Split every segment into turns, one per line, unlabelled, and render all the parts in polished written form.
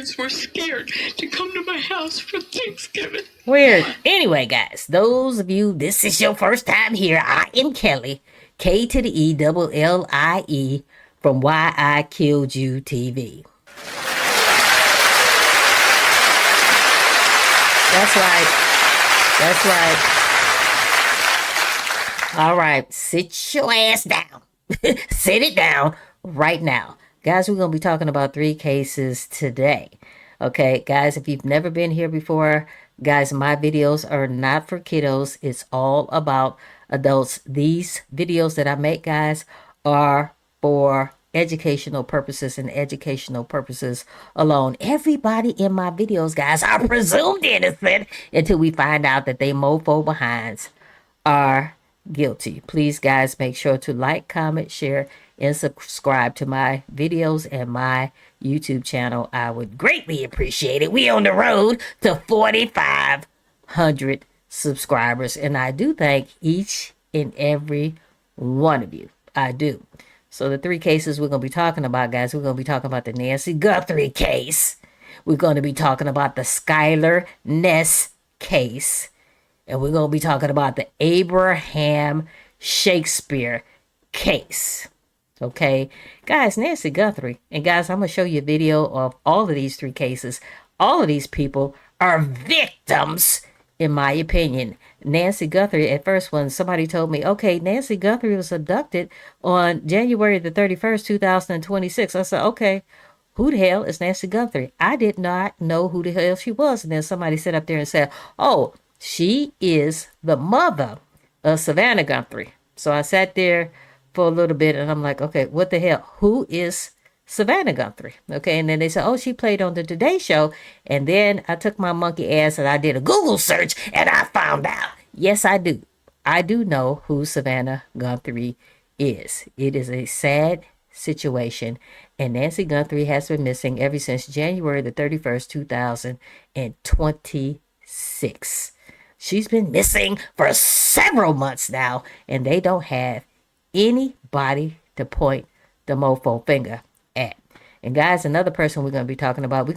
parents were scared to come to my house for Thanksgiving.
Weird. Anyway, guys, those of you, this is your first time here. I am Kelly, K to the E double L-I-E, from Why I Killed You TV. That's right. That's right. All right, sit your ass down. Sit it down right now. Guys, we're going to be talking about 3 cases today. Okay, guys, if you've never been here before, guys, my videos are not for kiddos. It's all about adults. These videos that I make, guys, are for educational purposes and educational purposes alone. Everybody in my videos, guys, are presumed innocent until we find out that they mofo behinds are guilty. Please, guys, make sure to like, comment, share, and subscribe to my videos and my YouTube channel. I would greatly appreciate it. We on the road to 4,500 subscribers, and I do thank each and every one of you. I do. So the 3 cases we're going to be talking about, guys, we're going to be talking about the Nancy Guthrie case. We're going to be talking about the Skylar Neese case. And we're going to be talking about the Abraham Shakespeare case. Okay, guys, Nancy Guthrie. And guys, I'm going to show you a video of all of these 3 cases. All of these people are victims, in my opinion. Nancy Guthrie, at first, when somebody told me, okay, Nancy Guthrie was abducted on January the 31st, 2026. I said, okay, who the hell is Nancy Guthrie? I did not know who the hell she was. And then somebody sat up there and said, oh, she is the mother of Savannah Guthrie. So I sat there for a little bit and I'm like, okay, what the hell? Who is Savannah Guthrie? Okay, and then they said, oh, she played on the Today Show. And then I took my monkey ass and I did a Google search and I found out. Yes, I do. I do know who Savannah Guthrie is. It is a sad situation. And Nancy Guthrie has been missing ever since January the 31st, 2026. She's been missing for several months now, and they don't have anybody to point the mofo finger at. And guys, another person we're going to be talking about,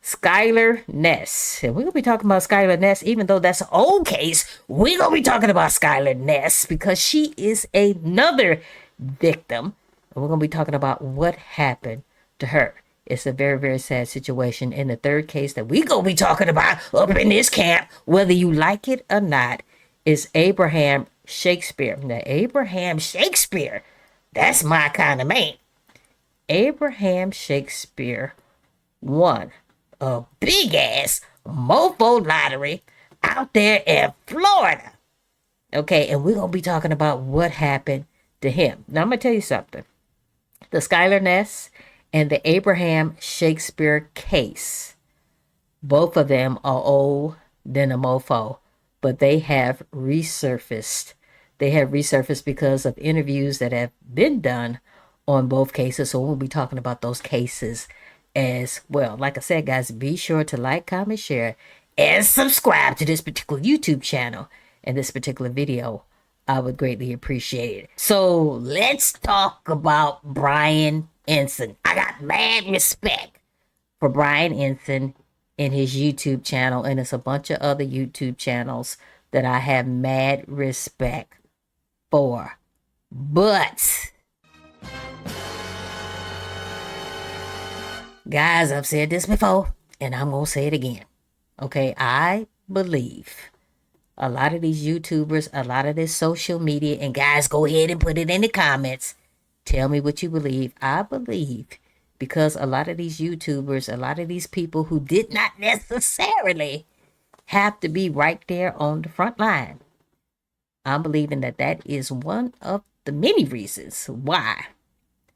Skylar Neese. And we're going to be talking about Skylar Neese, even though that's an old case, we're going to be talking about Skylar Neese because she is another victim. And we're going to be talking about what happened to her. It's a very, very sad situation. And the third case that we gonna be talking about up in this camp, whether you like it or not, is Abraham Shakespeare. Now, Abraham Shakespeare, that's my kind of man. Abraham Shakespeare won a big-ass mofo lottery out there in Florida. Okay, and we're gonna be talking about what happened to him. Now, I'm gonna tell you something. The Skylar Neese and the Abraham Shakespeare case, both of them are old than a mofo, but they have resurfaced. They have resurfaced because of interviews that have been done on both cases. So we'll be talking about those cases as well. Like I said, guys, be sure to like, comment, share, and subscribe to this particular YouTube channel and this particular video. I would greatly appreciate it. So let's talk about Brian Ensign. I got mad respect for Brian Ensign and his YouTube channel, and it's a bunch of other YouTube channels that I have mad respect for. But, guys, I've said this before, and I'm going to say it again. Okay, I believe a lot of these YouTubers, a lot of this social media, and guys, go ahead and put it in the comments. Tell me what you believe. I believe because a lot of these YouTubers, a lot of these people who did not necessarily have to be right there on the front line, I'm believing that that is one of the many reasons why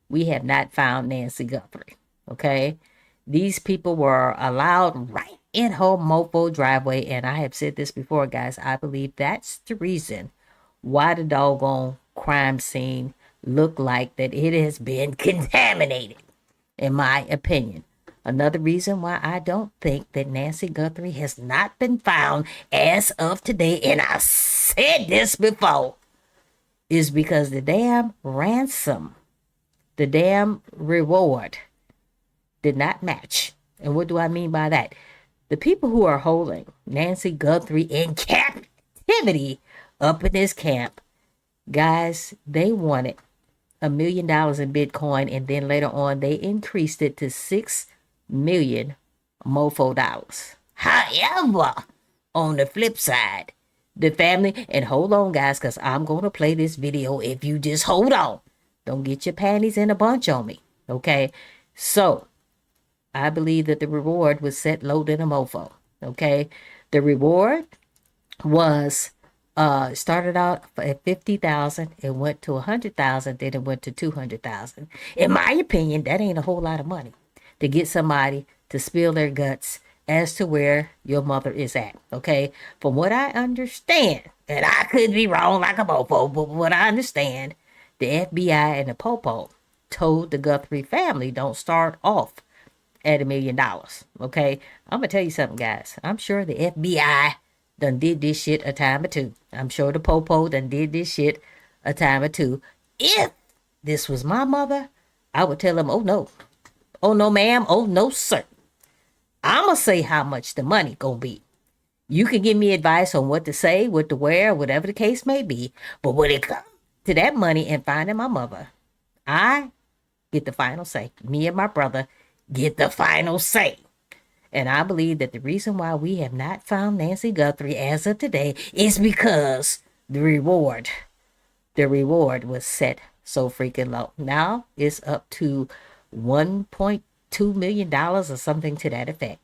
we have not found Nancy Guthrie. Okay? These people were allowed right in her mofo driveway, and I have said this before, guys. I believe that's the reason why the doggone crime scene look like that it has been contaminated, in my opinion. Another reason why I don't think that Nancy Guthrie has not been found as of today, and I said this before, is because the damn ransom, the damn reward did not match. And what do I mean by that? The people who are holding Nancy Guthrie in captivity up in this camp, guys, they wanted $1 million in Bitcoin, and then later on they increased it to 6 million mofo dollars. However, on the flip side, the family, and hold on guys, because I'm going to play this video if you just hold on. Don't get your panties in a bunch on me, okay? So, I believe that the reward was set low than a mofo, okay? The reward was started out at 50,000, it went to 100,000, then it went to 200,000. In my opinion, that ain't a whole lot of money to get somebody to spill their guts as to where your mother is at, okay? From what I understand, and I could be wrong like a mofo, but what I understand, the FBI and the Popo told the Guthrie family don't start off at $1 million, okay? I'm gonna tell you something, guys. I'm sure the FBI done did this shit a time or two. I'm sure the Popo done did this shit a time or two. If this was my mother, I would tell them, oh no ma'am, oh no sir. I'ma say how much the money gonna be. You can give me advice on what to say, what to wear, whatever the case may be, but when it comes to that money and finding my mother, I get the final say. Me and my brother get the final say. And I believe that the reason why we have not found Nancy Guthrie as of today is because the reward was set so freaking low. Now it's up to $1.2 million or something to that effect.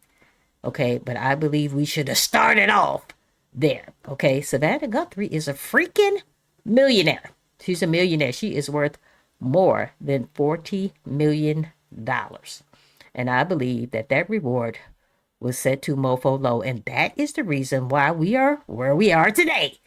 Okay, but I believe we should have started off there. Okay, Savannah Guthrie is a freaking millionaire. She's a millionaire. She is worth more than $40 million. And I believe that that reward was set to mofo low. And that is the reason why we are where we are today,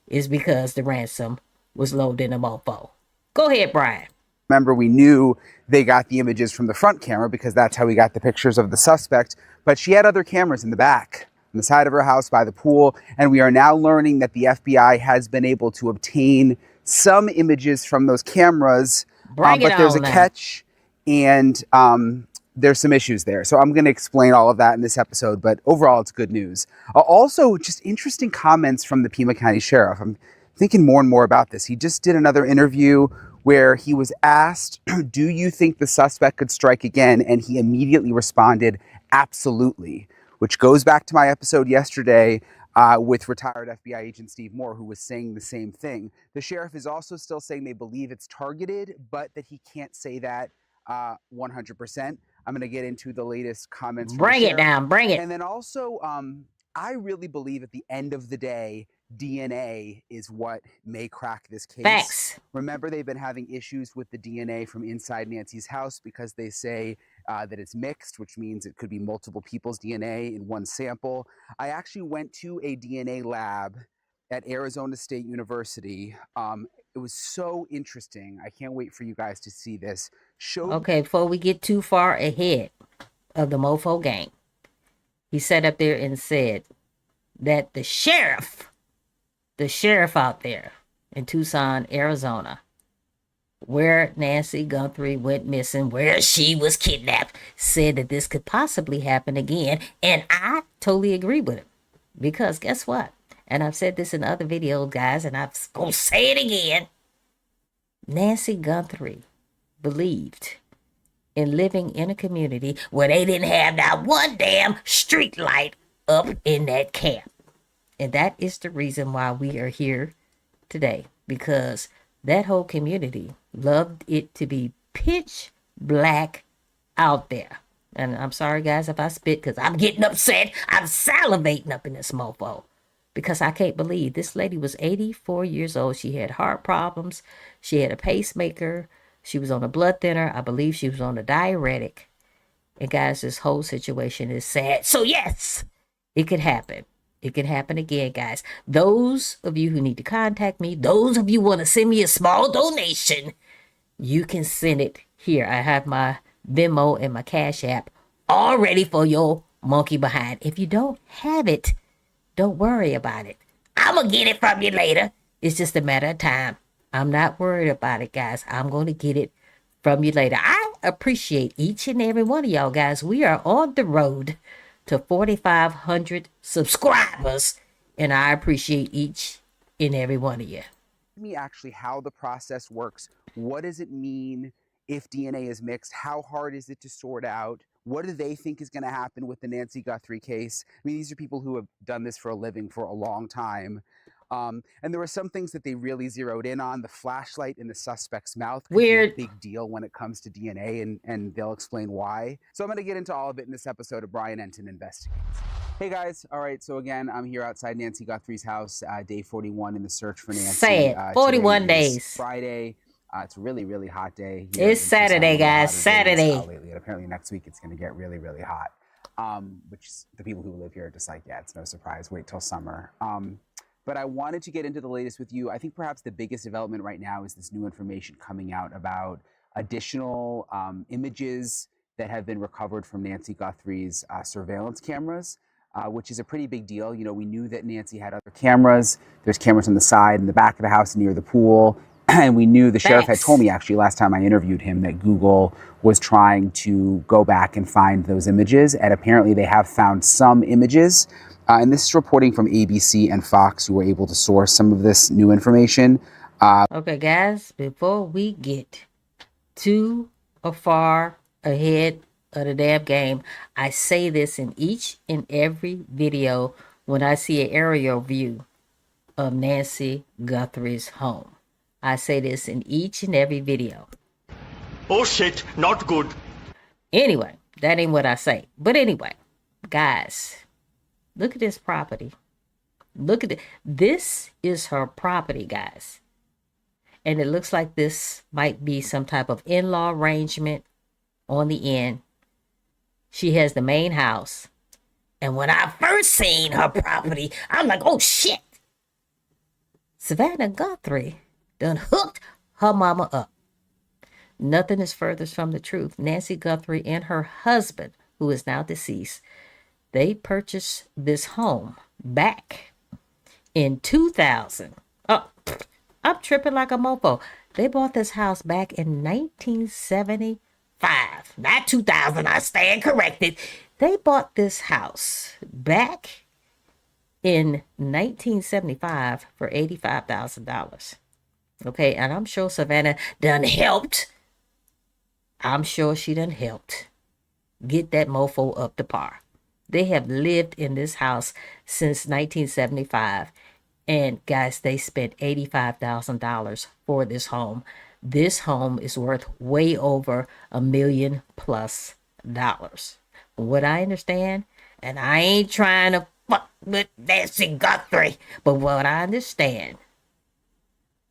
is because the ransom was low than a mofo. Go ahead, Brian.
Remember, we knew they got the images from the front camera because that's how we got the pictures of the suspect. But she had other cameras in the back, on the side of her house by the pool. And we are now learning that the FBI has been able to obtain some images from those cameras. But there's a catch, and there's some issues there. So I'm going to explain all of that in this episode. But overall, it's good news. Also, just interesting comments from the Pima County Sheriff. I'm thinking more and more about this. He just did another interview where he was asked, do you think the suspect could strike again? And he immediately responded, absolutely, which goes back to my episode yesterday with retired FBI agent Steve Moore, who was saying the same thing. The sheriff is also still saying they believe it's targeted, but that he can't say that 100%. I'm going to get into the latest comments.
Bring it down, bring it.
And then also, I really believe at the end of the day, DNA is what may crack this case.
Facts.
Remember, they've been having issues with the DNA from inside Nancy's house because they say that it's mixed, which means it could be multiple people's DNA in one sample. I actually went to a DNA lab at Arizona State University. It was so interesting. I can't wait for you guys to see this.
Okay, before we get too far ahead of the mofo gang, he sat up there and said that the sheriff out there in Tucson, Arizona, where Nancy Guthrie went missing, where she was kidnapped, said that this could possibly happen again. And I totally agree with him. Because guess what? And I've said this in other videos, guys, and I'm going to say it again. Nancy Guthrie believed in living in a community where they didn't have not one damn street light up in that camp. And that is the reason why we are here today, because that whole community loved it to be pitch black out there. And I'm sorry, guys, if I spit, because I'm getting upset. I'm salivating up in this mofo, because I can't believe this lady was 84 years old. She had heart problems. She had a pacemaker. She was on a blood thinner. I believe she was on a diuretic. And guys, this whole situation is sad. So yes, it could happen. It can happen again, guys. Those of you who need to contact me, those of you who want to send me a small donation, you can send it here. I have my Venmo and my Cash App all ready for your monkey behind. If you don't have it, don't worry about it. I'm going to get it from you later. It's just a matter of time. I'm not worried about it, guys. I'm going to get it from you later. I appreciate each and every one of y'all guys. We are on the road to 4,500 subscribers, and I appreciate each and every one of you.
Me actually how the process works. What does it mean if DNA is mixed? How hard is it to sort out? What do they think is going to happen with the Nancy Guthrie case? I mean, these are people who have done this for a living for a long time. And there were some things that they really zeroed in on. The flashlight in the suspect's mouth could
Weird.
be a big deal when it comes to DNA, and they'll explain why. So I'm going to get into all of it in this episode of Brian Enton Investigates. Hey guys, all right, so again, I'm here outside Nancy Guthrie's house, day 41 in the search for Nancy.
Sad. 41 days.
Friday. It's a really, really hot day.
It's Saturday, guys. Saturday.
Lately, and apparently next week it's going to get really, really hot. Which the people who live here are just like, yeah, it's no surprise. Wait till summer. But I wanted to get into the latest with you. I think perhaps the biggest development right now is this new information coming out about additional images that have been recovered from Nancy Guthrie's surveillance cameras. Which is a pretty big deal. You know, we knew that Nancy had other cameras. There's cameras on the side and the back of the house near the pool. And we knew the sheriff had told me actually last time I interviewed him that Google was trying to go back and find those images. And apparently they have found some images. And this is reporting from ABC and Fox, who were able to source some of this new information.
Okay, guys, before we get too far ahead of the damn game, I say this in each and every video when I see an aerial view of Nancy Guthrie's home. I say this in each and every video.
Oh shit, not good.
Anyway, that ain't what I say. But anyway, guys, look at this property. Look at it. This is her property, guys. And it looks like this might be some type of in-law arrangement on the end. She has the main house. And when I first seen her property, I'm like, oh shit. Savannah Guthrie done hooked her mama up. Nothing is furthest from the truth. Nancy Guthrie and her husband, who is now deceased, they purchased this home back in 2000. Oh, I'm tripping like a mofo. They bought this house back in 1975. Not 2000, I stand corrected. They bought this house back in 1975 for $85,000. Okay, and I'm sure Savannah done helped. I'm sure she done helped get that mofo up to par. They have lived in this house since 1975. And guys, they spent $85,000 for this home. This home is worth way over $1 million+. What I understand, and I ain't trying to fuck with Nancy Guthrie, but what I understand,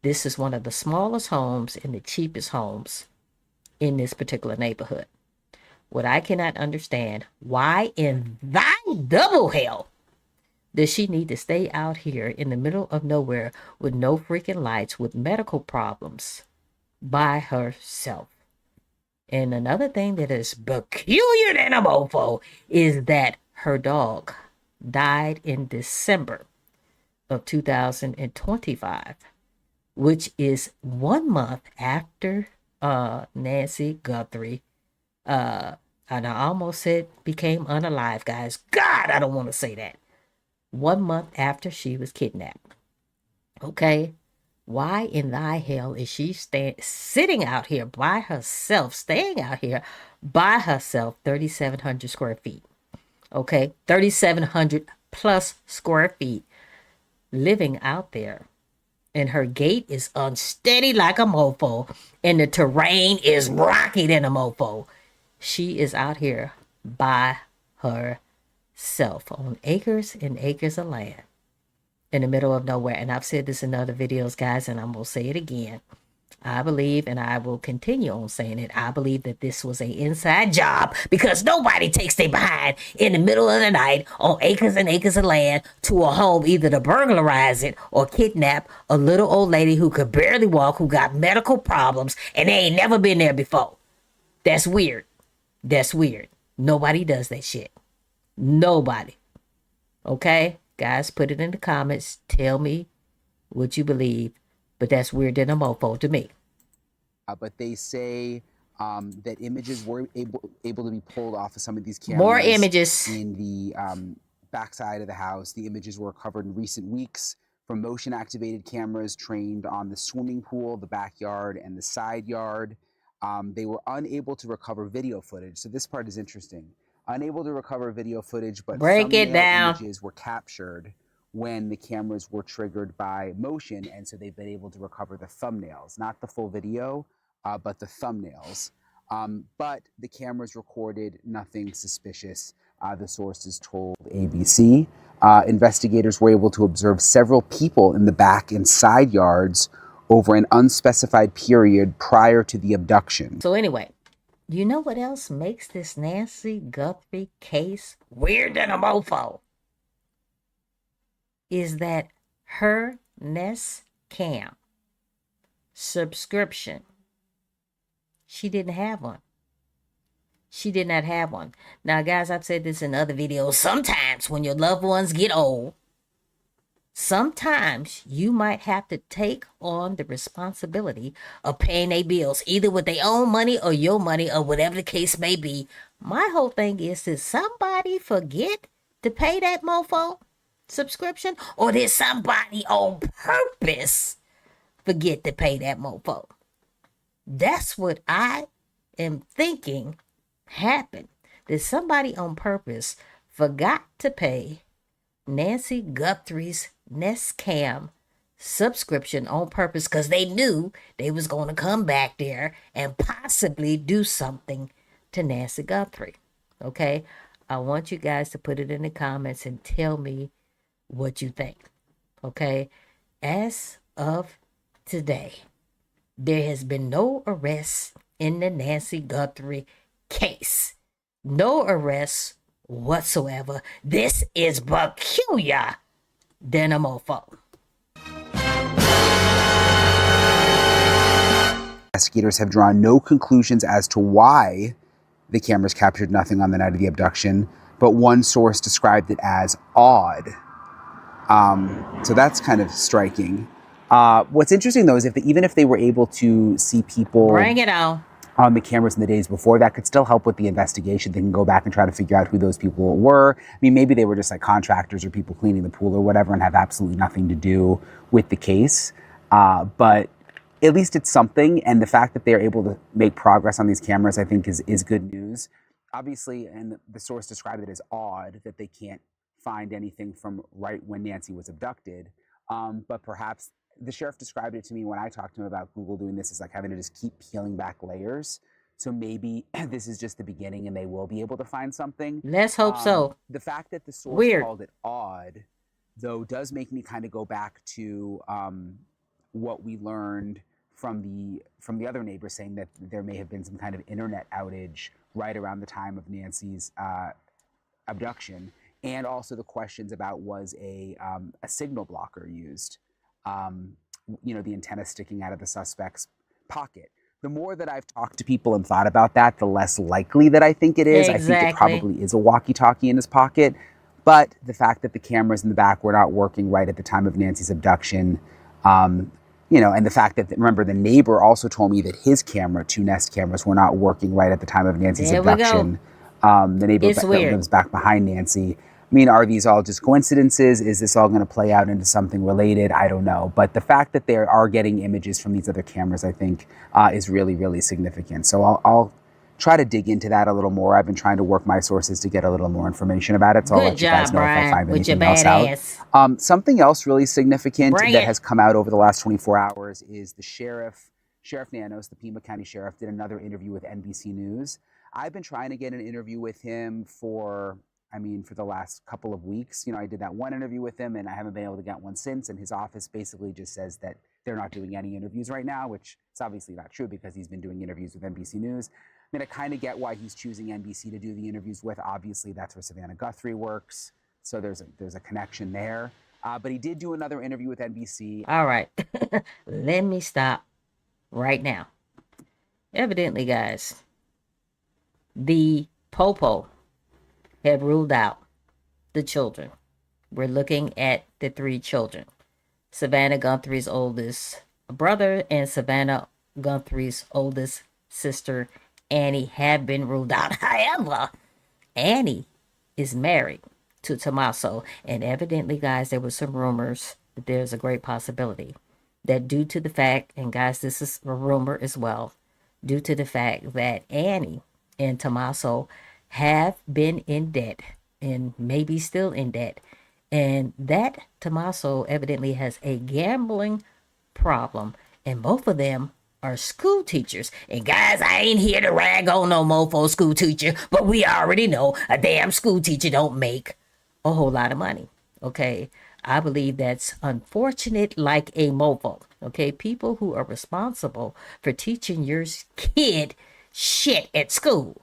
this is one of the smallest homes and the cheapest homes in this particular neighborhood. What I cannot understand, why in thy double hell does she need to stay out here in the middle of nowhere with no freaking lights, with medical problems, by herself? And another thing that is peculiar than a mofo is that her dog died in December of 2025, which is 1 month after Nancy Guthrie, and I almost said became unalive, guys. God, I don't want to say that. 1 month after she was kidnapped. Okay, why in thy hell is she sitting out here by herself, staying out here by herself, 3,700 square feet? Okay, 3,700 plus square feet, living out there. And her gait is unsteady like a mofo, and the terrain is rocky than a mofo. She is out here by herself on acres and acres of land in the middle of nowhere. And I've said this in other videos, guys, and I'm going to say it again. I believe, and I will continue on saying it, I believe that this was an inside job, because nobody takes their behind in the middle of the night on acres and acres of land to a home, either to burglarize it or kidnap a little old lady who could barely walk, who got medical problems, and they ain't never been there before. That's weird. That's weird. Nobody does that shit. Nobody. Okay? Guys, put it in the comments. Tell me what you believe. But that's weird than a mofo to me.
But they say that images were able to be pulled off of some of these cameras.
More images
in the backside of the house. The images were recovered in recent weeks from motion-activated cameras trained on the swimming pool, the backyard, and the side yard. They were unable to recover video footage. So this part is interesting. Unable to recover video footage, but
break it
thumbnail
down.
images were captured when the cameras were triggered by motion, and so they've been able to recover the thumbnails, not the full video, but the thumbnails. But the cameras recorded nothing suspicious, the sources told ABC. Investigators were able to observe several people in the back and side yards over an unspecified period prior to the abduction.
So anyway, you know what else makes this Nancy Guthrie case weird than a mofo? Is that her Nest Cam subscription, she didn't have one. She did not have one. Now, guys, I've said this in other videos. Sometimes when your loved ones get old, sometimes you might have to take on the responsibility of paying their bills, either with their own money or your money or whatever the case may be. My whole thing is, did somebody forget to pay that mofo subscription? Or did somebody on purpose forget to pay that mofo? That's what I am thinking happened. That somebody on purpose forgot to pay Nancy Guthrie's Nest Cam subscription on purpose because they knew they was going to come back there and possibly do something to Nancy Guthrie. Okay? I want you guys to put it in the comments and tell me what you think. Okay? As of today, there has been no arrests in the Nancy Guthrie case. No arrests whatsoever. This is peculiar than a mofo.
Investigators have drawn no conclusions as to why the cameras captured nothing on the night of the abduction, but one source described it as odd. So that's kind of striking. What's interesting, though, is even if they were able to see people
bring it on
the cameras in the days before, that could still help with the investigation. They can go back and try to figure out who those people were. I mean, maybe they were just like contractors or people cleaning the pool or whatever and have absolutely nothing to do with the case. But at least it's something. And the fact that they're able to make progress on these cameras, I think, is good news. Obviously, and the source described it as odd that they can't find anything from right when Nancy was abducted. But perhaps the sheriff described it to me when I talked to him about Google doing this, is like having to just keep peeling back layers. So maybe this is just the beginning and they will be able to find something.
Let's hope so.
The fact that the source called it odd, though, does make me kind of go back to what we learned from the other neighbors, saying that there may have been some kind of internet outage right around the time of Nancy's abduction, and also the questions about, was a signal blocker used? The antenna sticking out of the suspect's pocket. The more that I've talked to people and thought about that, the less likely that I think it is.
Exactly.
I think it probably is a walkie-talkie in his pocket. But the fact that the cameras in the back were not working right at the time of Nancy's abduction, and the fact that, remember, the neighbor also told me that his camera, 2 Nest cameras, were not working right at the time of Nancy's abduction. The neighbor that lives back behind Nancy. I mean, are these all just coincidences? Is this all going to play out into something related? I don't know. But the fact that they are getting images from these other cameras, I think, is really, really significant. So I'll try to dig into that a little more. I've been trying to work my sources to get a little more information about it. So I'll let you guys know if I find anything else out. Something else really significant that has come out over the last 24 hours is the Sheriff Nanos, the Pima County Sheriff, did another interview with NBC News. I've been trying to get an interview with him for the last couple of weeks. I did that one interview with him and I haven't been able to get one since. And his office basically just says that they're not doing any interviews right now, which is obviously not true because he's been doing interviews with NBC News. I kind of get why he's choosing NBC to do the interviews with. Obviously, that's where Savannah Guthrie works. So there's a connection there. But he did do another interview with NBC.
All right. Let me stop right now. Evidently, guys, the Popo have ruled out the children. We're looking at the 3 children. Savannah Guthrie's oldest brother and Savannah Guthrie's oldest sister, Annie have been ruled out. However, Annie is married to Tommaso, and evidently, guys, there were some rumors that there's a great possibility that due to the fact, and guys, this is a rumor as well, due to the fact that Annie and Tommaso have been in debt and maybe still in debt, and that Tommaso evidently has a gambling problem, and both of them are school teachers. And guys, I ain't here to rag on no mofo school teacher, but we already know a damn school teacher don't make a whole lot of money. Okay, I believe that's unfortunate like a mofo. Okay, people who are responsible for teaching your kid shit at school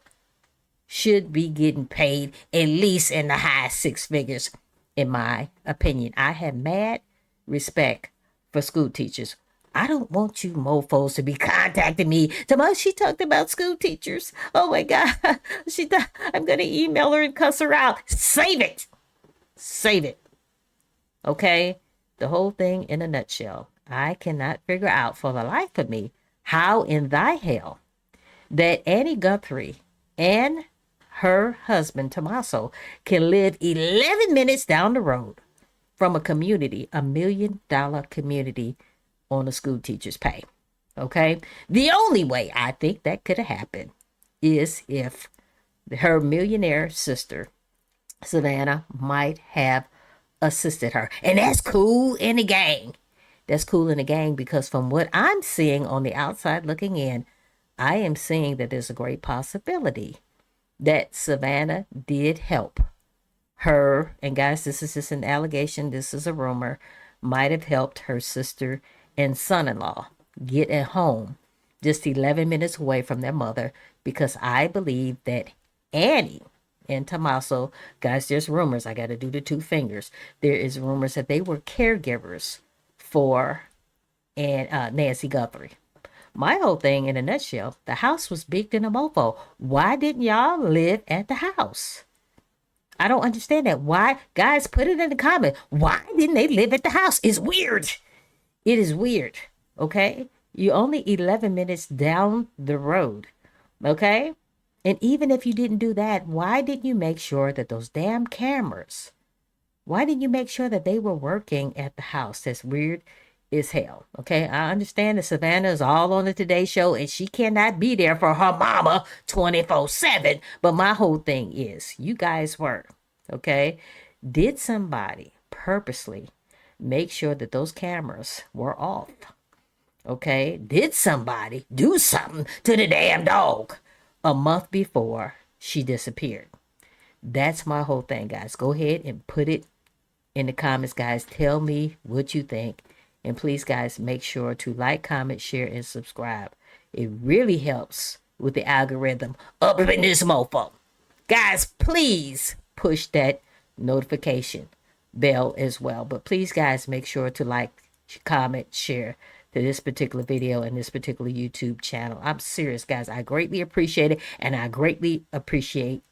should be getting paid at least in the high six figures, in my opinion. I have mad respect for school teachers. I don't want you mofos to be contacting me. Tomorrow she talked about school teachers. Oh my God. I'm going to email her and cuss her out. Save it. Save it. Okay? The whole thing in a nutshell. I cannot figure out for the life of me how in thy hell that Annie Guthrie and her husband Tommaso can live 11 minutes down the road from a community, $1 million community, on a school teacher's pay. Okay? The only way I think that could have happened is if her millionaire sister, Savannah, might have assisted her. And that's cool in the gang. That's cool in the gang because from what I'm seeing on the outside looking in, I am seeing that there's a great possibility that Savannah did help her. And guys, this is just an allegation. This is a rumor. Might have helped her sister and son-in-law get a home just 11 minutes away from their mother, because I believe that Annie and Tommaso, guys, there's rumors. I got to do the two fingers. There is rumors that they were caregivers for Nancy Guthrie. My whole thing in a nutshell, the house was big than a mofo. Why didn't y'all live at the house? I don't understand that. Why? Guys, put it in the comment. Why didn't they live at the house? It's weird. It is weird. Okay? You're only 11 minutes down the road. Okay? And even if you didn't do that, why didn't you make sure that those damn cameras, why didn't you make sure that they were working at the house? That's weird as hell. Okay? I understand that Savannah is all on the Today Show and she cannot be there for her mama 24/7. But my whole thing is, you guys were. Okay? Did somebody purposely make sure that those cameras were off? Okay? Did somebody do something to the damn dog a month before she disappeared? That's my whole thing, guys. Go ahead and put it in the comments, guys. Tell me what you think. And please, guys, make sure to like, comment, share, and subscribe. It really helps with the algorithm up in this mofo. Guys, please push that notification bell as well. But please, guys, make sure to like, comment, share to this particular video and this particular YouTube channel. I'm serious, guys. I greatly appreciate it. And I greatly appreciate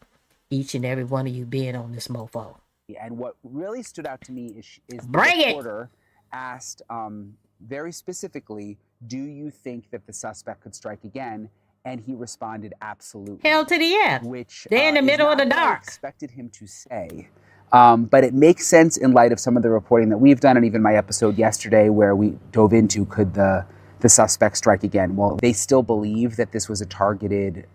each and every one of you being on this mofo.
And what really stood out to me is
Bring
the
it.
reporter asked very specifically, do you think that the suspect could strike again? And he responded, absolutely.
Hell to the yeah.
Which
they're in the middle of the
is not what I
dark.
expected him to say. But it makes sense in light of some of the reporting that we've done, and even my episode yesterday where we dove into could the suspect strike again. Well, they still believe that this was a targeted,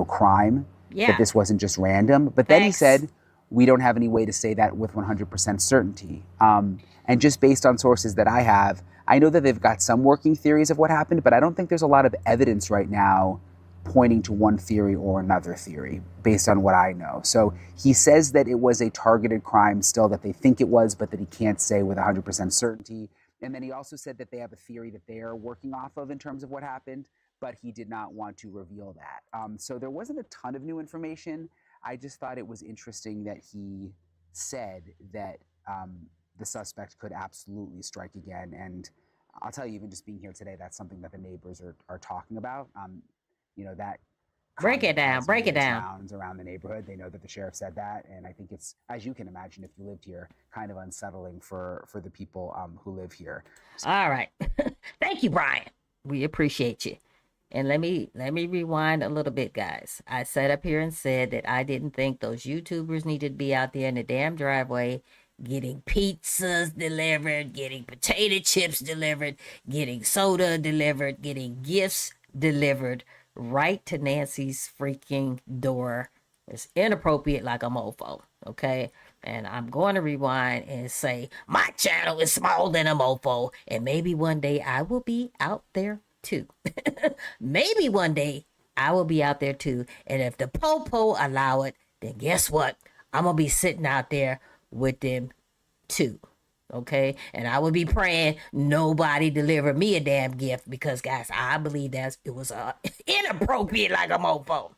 crime.
Yeah.
That this wasn't just random. But then he
Thanks.
said, we don't have any way to say that with 100% certainty. And just based on sources that I have, I know that they've got some working theories of what happened, but I don't think there's a lot of evidence right now pointing to one theory or another theory based on what I know. So he says that it was a targeted crime still, that they think it was, but that he can't say with 100% certainty. And then he also said that they have a theory that they're working off of in terms of what happened, but he did not want to reveal that. So there wasn't a ton of new information. I just thought it was interesting that he said that the suspect could absolutely strike again. And I'll tell you, even just being here today, that's something that the neighbors are talking about. That
Break it down. Break it down.
Sounds around the neighborhood. They know that the sheriff said that. And I think it's, as you can imagine, if you lived here, kind of unsettling for the people who live here.
All right. Thank you, Brian. We appreciate you. And let me rewind a little bit, guys. I sat up here and said that I didn't think those YouTubers needed to be out there in the damn driveway getting pizzas delivered, getting potato chips delivered, getting soda delivered, getting gifts delivered right to Nancy's freaking door. It's inappropriate like a mofo, okay? And I'm going to rewind and say my channel is smaller than a mofo, and maybe one day I will be out there too. Maybe one day I will be out there too. And if the popo allow it, then guess what? I'm gonna be sitting out there with them too. Okay, and I would be praying nobody deliver me a damn gift because, guys, I believe it was inappropriate like a mofo.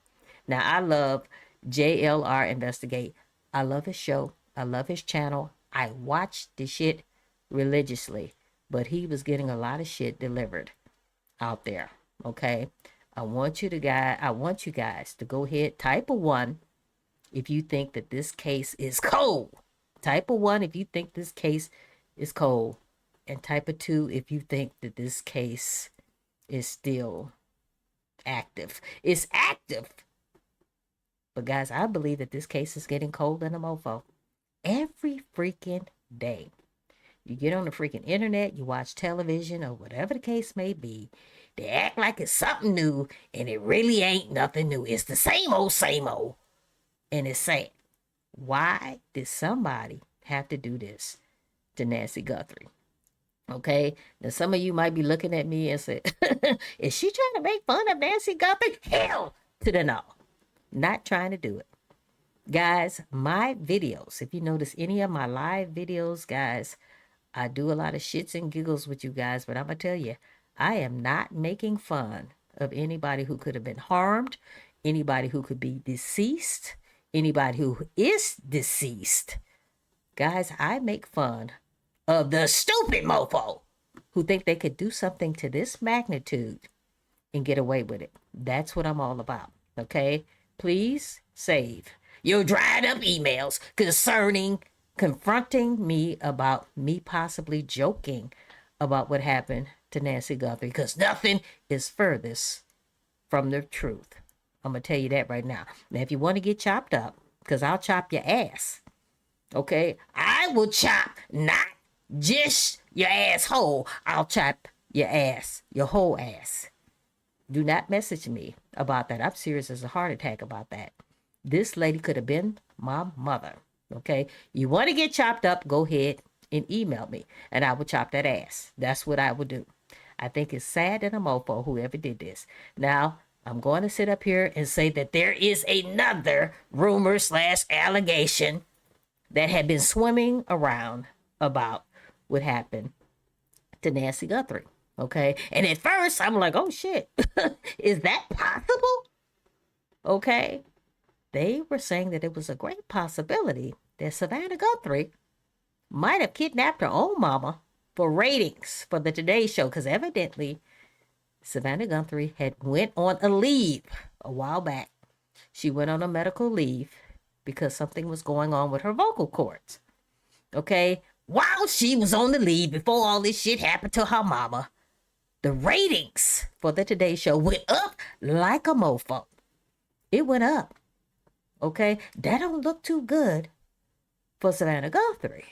Now I love JLR Investigate. I love his show. I love his channel. I watch the shit religiously, but he was getting a lot of shit delivered out there. Okay, I want you guys to go ahead, type a 1 if you think that this case is cold. Type a 1 if you think this case is cold, and type a 2 if you think that this case is still active. It's active, but guys, I believe that this case is getting cold in a mofo every freaking day. You get on the freaking internet, you watch television or whatever the case may be. They act like it's something new, and it really ain't nothing new. It's the same old, and it's sad. Why did somebody have to do this to Nancy Guthrie? Okay, now some of you might be looking at me and say, is she trying to make fun of Nancy Guthrie? Hell to the no. Not trying to do it. Guys, my videos, if you notice any of my live videos, guys, I do a lot of shits and giggles with you guys, but I'm going to tell you, I am not making fun of anybody who could have been harmed, anybody who could be deceased, anybody who is deceased. Guys, I make fun of the stupid mofo who think they could do something to this magnitude and get away with it. That's what I'm all about, okay? Please save your dried up emails confronting me about me possibly joking about what happened to Nancy Guthrie, because nothing is furthest from the truth. I'm going to tell you that right now. Now, if you want to get chopped up, because I'll chop your ass, okay? I will chop not just your asshole. I'll chop your ass, your whole ass. Do not message me about that. I'm serious as a heart attack about that. This lady could have been my mother, okay? You want to get chopped up, go ahead and email me, and I will chop that ass. That's what I would do. I think it's sad and a mofo whoever did this. Now, I'm going to sit up here and say that there is another rumor / allegation that had been swimming around about what happened to Nancy Guthrie. Okay. And at first I'm like, oh shit, is that possible? Okay. They were saying that it was a great possibility that Savannah Guthrie might have kidnapped her own mama for ratings for the Today Show, because evidently Savannah Guthrie had went on a leave a while back. She went on a medical leave because something was going on with her vocal cords. Okay? While she was on the leave, before all this shit happened to her mama, the ratings for the Today Show went up like a mofo. It went up. Okay? That don't look too good for Savannah Guthrie.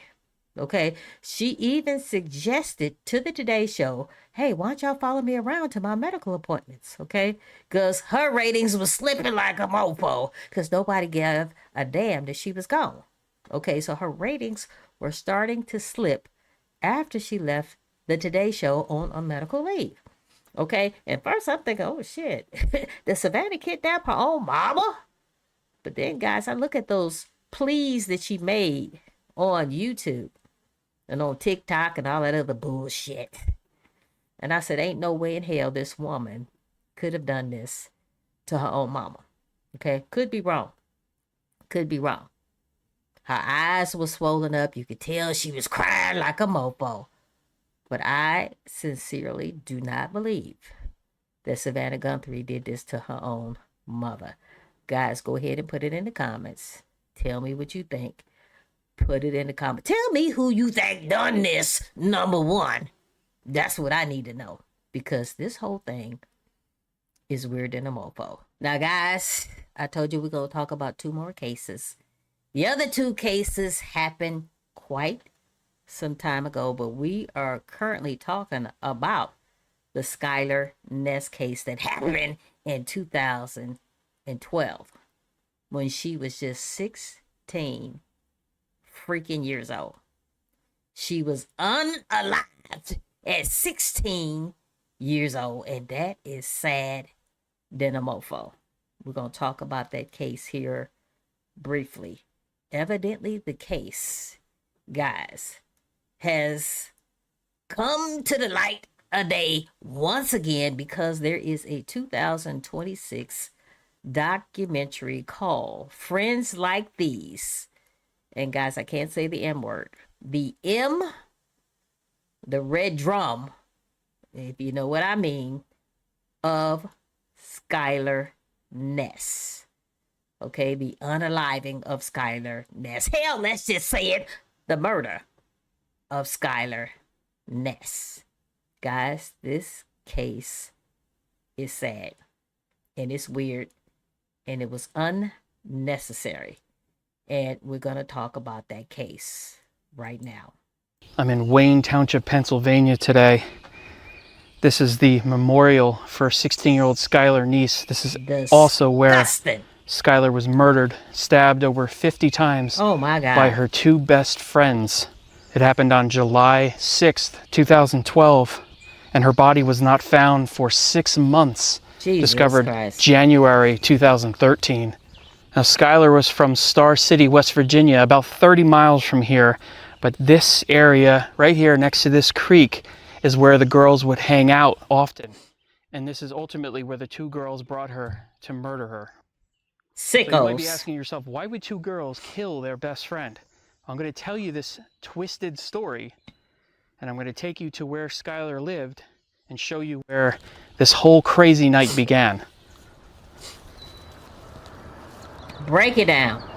Okay, she even suggested to the Today Show, hey, why don't y'all follow me around to my medical appointments, okay? Because her ratings was slipping like a mofo because nobody gave a damn that she was gone. Okay, so her ratings were starting to slip after she left the Today Show on a medical leave. Okay, and first I'm thinking, oh shit, did Savannah kidnap her own mama? But then, guys, I look at those pleas that she made on YouTube and on TikTok and all that other bullshit. And I said, ain't no way in hell this woman could have done this to her own mama. Okay? Could be wrong. Could be wrong. Her eyes were swollen up. You could tell she was crying like a mofo. But I sincerely do not believe that Savannah Guthrie did this to her own mother. Guys, go ahead and put it in the comments. Tell me what you think. Put it in the comments. Tell me who you think done this, number one. That's what I need to know. Because this whole thing is weird than a mofo. Now, guys, I told you we're going to talk about 2 more cases. The other 2 cases happened quite some time ago, but we are currently talking about the Skylar Neese case that happened in 2012 when she was just 16 freaking years old. She was unalived at 16 years old, and that is sad than a mofo. We're going to talk about that case here briefly. Evidently, the case, guys, has come to the light of day once again because there is a 2026 documentary called Friends Like These. And guys, I can't say the M word. The M, the red drum, if you know what I mean, of Skylar Neese. Okay, the unaliving of Skylar Neese. Hell, let's just say it, the murder of Skylar Neese. Guys, this case is sad and it's weird and it was unnecessary. And we're going to talk about that case right now.
I'm in Wayne Township, Pennsylvania today. This is the memorial for 16-year-old Skylar Neese. This is also where Skylar was murdered, stabbed over 50 times by her 2 best friends. It happened on July 6th, 2012, and her body was not found for 6 months.
Jesus
discovered
Christ.
January 2013. Now, Skylar was from Star City, West Virginia, about 30 miles from here, but this area right here next to this creek is where the girls would hang out often. And this is ultimately where the 2 girls brought her to murder her.
Sickos.
So you might be asking yourself, why would 2 girls kill their best friend? I'm going to tell you this twisted story, and I'm going to take you to where Skylar lived and show you where this whole crazy night began.
Break it down.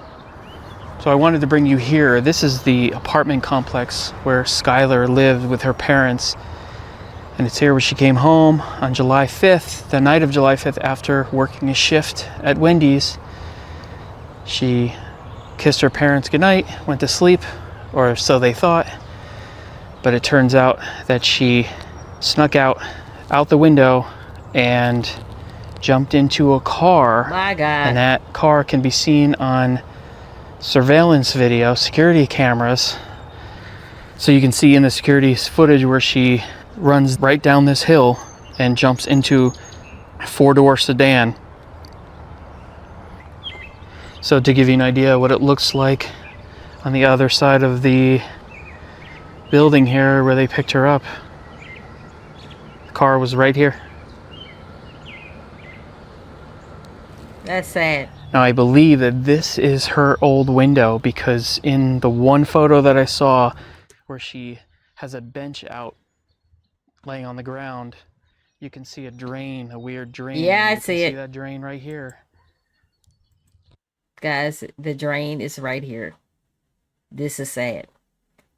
So I wanted to bring you here. This is the apartment complex where Skylar lived with her parents. And it's here where she came home on July 5th, the night of July 5th, after working a shift at Wendy's. She kissed her parents goodnight, went to sleep, or so they thought. But it turns out that she snuck out the window and jumped into a car.
My God.
And that car can be seen on surveillance video, security cameras. So you can see in the security footage where she runs right down this hill and jumps into a 4-door sedan. So to give you an idea what it looks like on the other side of the building here where they picked her up, the car was right here.
That's sad.
Now I believe that this is her old window because in the one photo that I saw where she has a bench out laying on the ground, you can see a drain, a weird drain.
Yeah, I
see
see it.
See that drain right here.
Guys, the drain is right here. This is sad.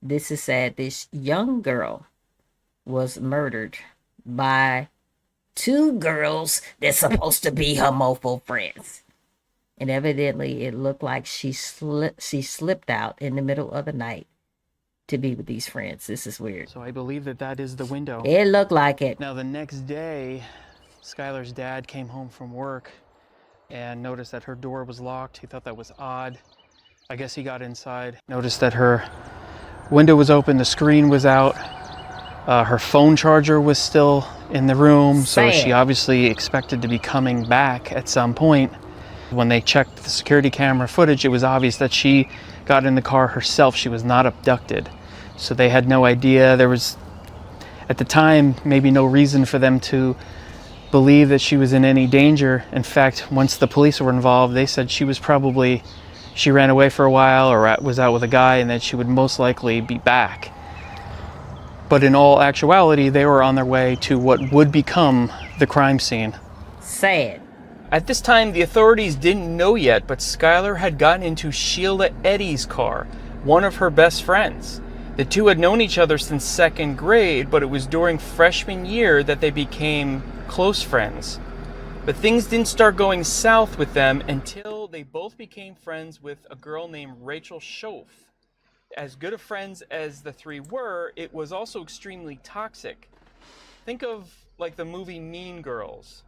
This is sad. This young girl was murdered by 2 girls that's supposed to be her mofo friends. And evidently it looked like she slipped out in the middle of the night to be with these friends. This is weird.
So I believe that that is the window.
It looked like it.
Now the next day, Skylar's dad came home from work and noticed that her door was locked. He thought that was odd. I guess he got inside, noticed that her window was open, the screen was out, her phone charger was still in the room, so she obviously expected to be coming back at some point. When they checked the security camera footage, it was obvious that she got in the car herself. She was not abducted. So they had no idea. There was, at the time, maybe no reason for them to believe that she was in any danger. In fact, once the police were involved, they said she ran away for a while or was out with a guy and that she would most likely be back. But in all actuality, they were on their way to what would become the crime scene.
Sad.
At this time, the authorities didn't know yet, but Skylar had gotten into Sheila Eddy's car, one of her best friends. The 2 had known each other since 2nd grade, but it was during freshman year that they became close friends. But things didn't start going south with them until they both became friends with a girl named Rachel Schoaf. As good of friends as the three were, it was also extremely toxic. Think of like the movie Mean Girls.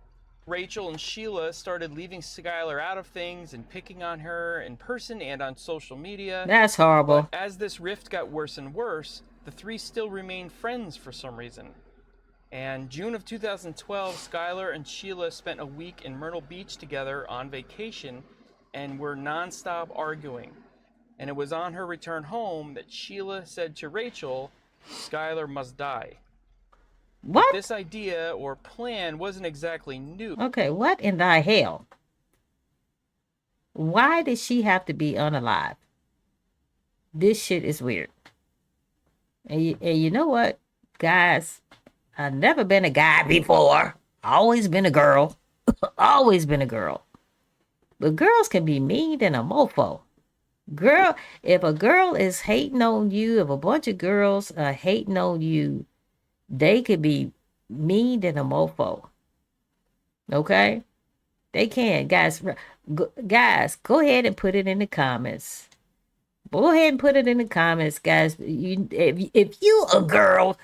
Rachel and Sheila started leaving Skylar out of things and picking on her in person and on social media.
That's horrible.
But as this rift got worse and worse, the three still remained friends for some reason. And June of 2012, Skylar and Sheila spent a week in Myrtle Beach together on vacation and were nonstop arguing. And it was on her return home that Sheila said to Rachel, Skylar must die.
What?
This idea or plan wasn't exactly new.
Okay, what in the hell? Why did she have to be unalive? This shit is weird. And you know what, guys? I've never been a guy before. Always been a girl. Always been a girl. But girls can be mean than a mofo. Girl, if a girl is hating on you, if a bunch of girls are hating on you, they could be mean than a mofo. Okay? They can. Guys, go ahead and put it in the comments. Go ahead and put it in the comments, guys. If you a girl,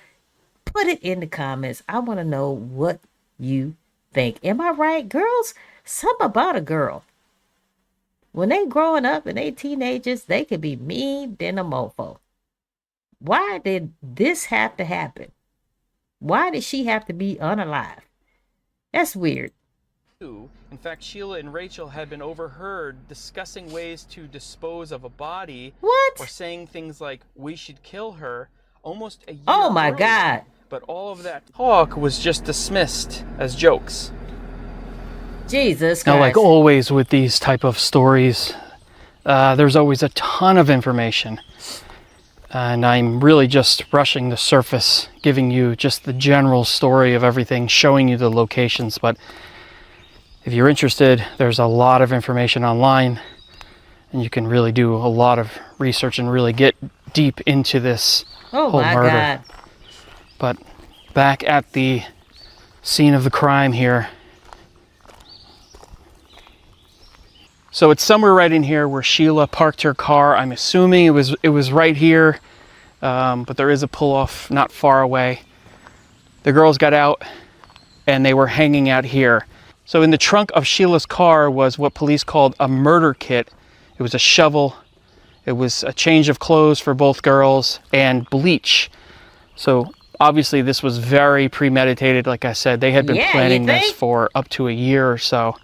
put it in the comments. I want to know what you think. Am I right? Girls, something about a girl. When they growing up and they teenagers, they could be mean than a mofo. Why did this have to happen? Why did she have to be unalive? That's weird.
In fact, Sheila and Rachel had been overheard discussing ways to dispose of a body.
What?
Or saying things like, we should kill her, almost a year
Oh my
earlier.
God.
But all of that talk was just dismissed as jokes.
Jesus Christ.
Now, like always with these type of stories, there's always a ton of information. And I'm really just brushing the surface, giving you just the general story of everything, showing you the locations. But if you're interested, there's a lot of information online, and you can really do a lot of research and really get deep into this whole murder.
God.
But back at the scene of the crime here. So it's somewhere right in here where Sheila parked her car. I'm assuming it was right here, but there is a pull-off not far away. The girls got out and they were hanging out here. So in the trunk of Sheila's car was what police called a murder kit. It was a shovel, it was a change of clothes for both girls, and bleach. So obviously this was very premeditated. Like I said, they had been planning this for up to a year or so.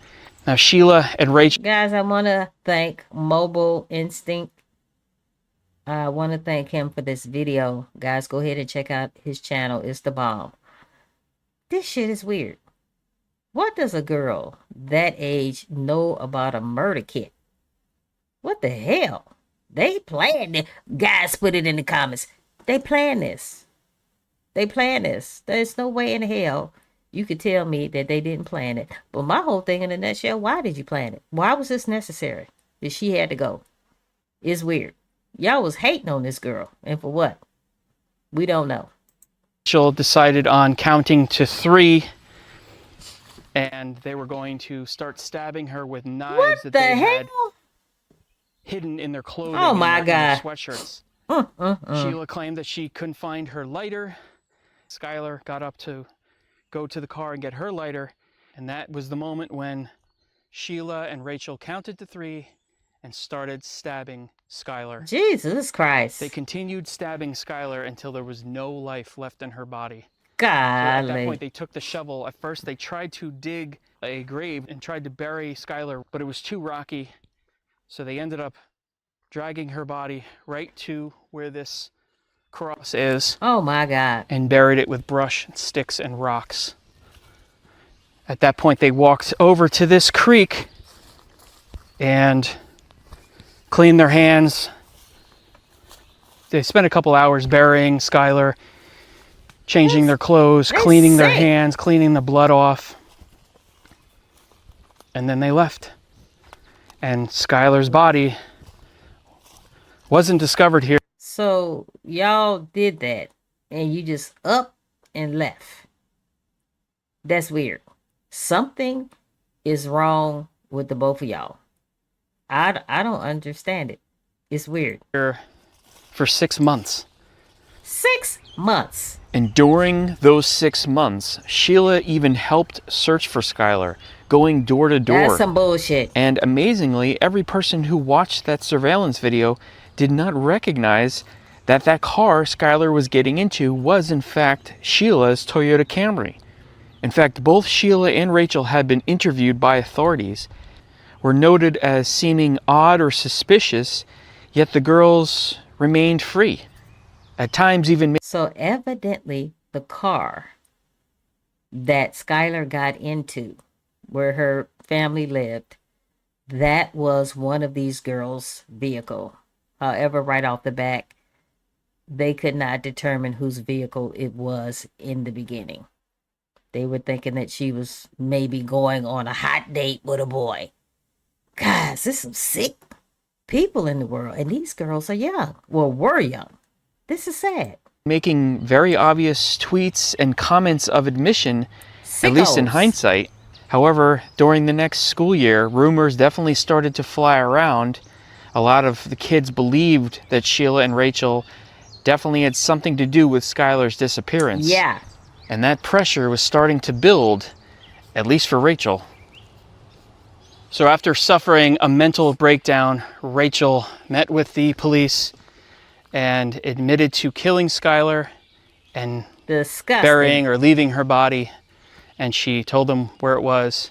Now, Sheila and Rachel.
Guys, I want to thank Mobile Instinct. I want to thank him for this video. Guys, go ahead and check out his channel. It's the bomb. This shit is weird. What does a girl that age know about a murder kit? What the hell? They planned it. Guys, put it in the comments. They planned this. They planned this. There's no way in hell you could tell me that they didn't plan it. But my whole thing in a nutshell, why did you plan it? Why was this necessary? That she had to go? It's weird. Y'all was hating on this girl. And for what? We don't know.
Rachel decided on counting to 3. And they were going to start stabbing her with knives that they had hidden in their clothing.
Oh my God.
In their sweatshirts. Sheila claimed that she couldn't find her lighter. Skylar got up to go to the car and get her lighter, and that was the moment when Sheila and Rachel counted to 3 and started stabbing Skylar.
Jesus Christ.
They continued stabbing Skylar until there was no life left in her body.
Golly.
So at that point, they took the shovel. At first, they tried to dig a grave and tried to bury Skylar, but it was too rocky. So they ended up dragging her body right to where this cross is.
Oh my God.
And buried it with brush, sticks, and rocks. At that point, they walked over to this creek and cleaned their hands. They spent a couple hours burying Skylar, changing their clothes, cleaning their hands, cleaning the blood off. And then they left. And Skylar's body wasn't discovered here.
So y'all did that and you just up and left. That's weird. Something is wrong with the both of y'all? I don't understand it. It's weird.
For 6 months.
6 months.
And during those 6 months, Sheila even helped search for Skylar, going door to door.
That's some bullshit.
And amazingly, every person who watched that surveillance video did not recognize that that car Skylar was getting into was in fact Sheila's Toyota Camry. In fact, both Sheila and Rachel had been interviewed by authorities, were noted as seeming odd or suspicious, yet the girls remained free. At times even...
So evidently the car that Skylar got into, where her family lived, that was one of these girls' vehicle. However, right off the back, they could not determine whose vehicle it was in the beginning. They were thinking that she was maybe going on a hot date with a boy. Guys, there's some sick people in the world, and these girls are young. Well, were young. This is sad.
Making very obvious tweets and comments of admission,
Sickos.
At least in hindsight. However, during the next school year, rumors definitely started to fly around. A lot of the kids believed that Sheila and Rachel definitely had something to do with Skylar's disappearance.
Yeah.
And that pressure was starting to build, at least for Rachel. So after suffering a mental breakdown, Rachel met with the police and admitted to killing Skylar and
Disgusting.
burying or leaving her body. And she told them where it was.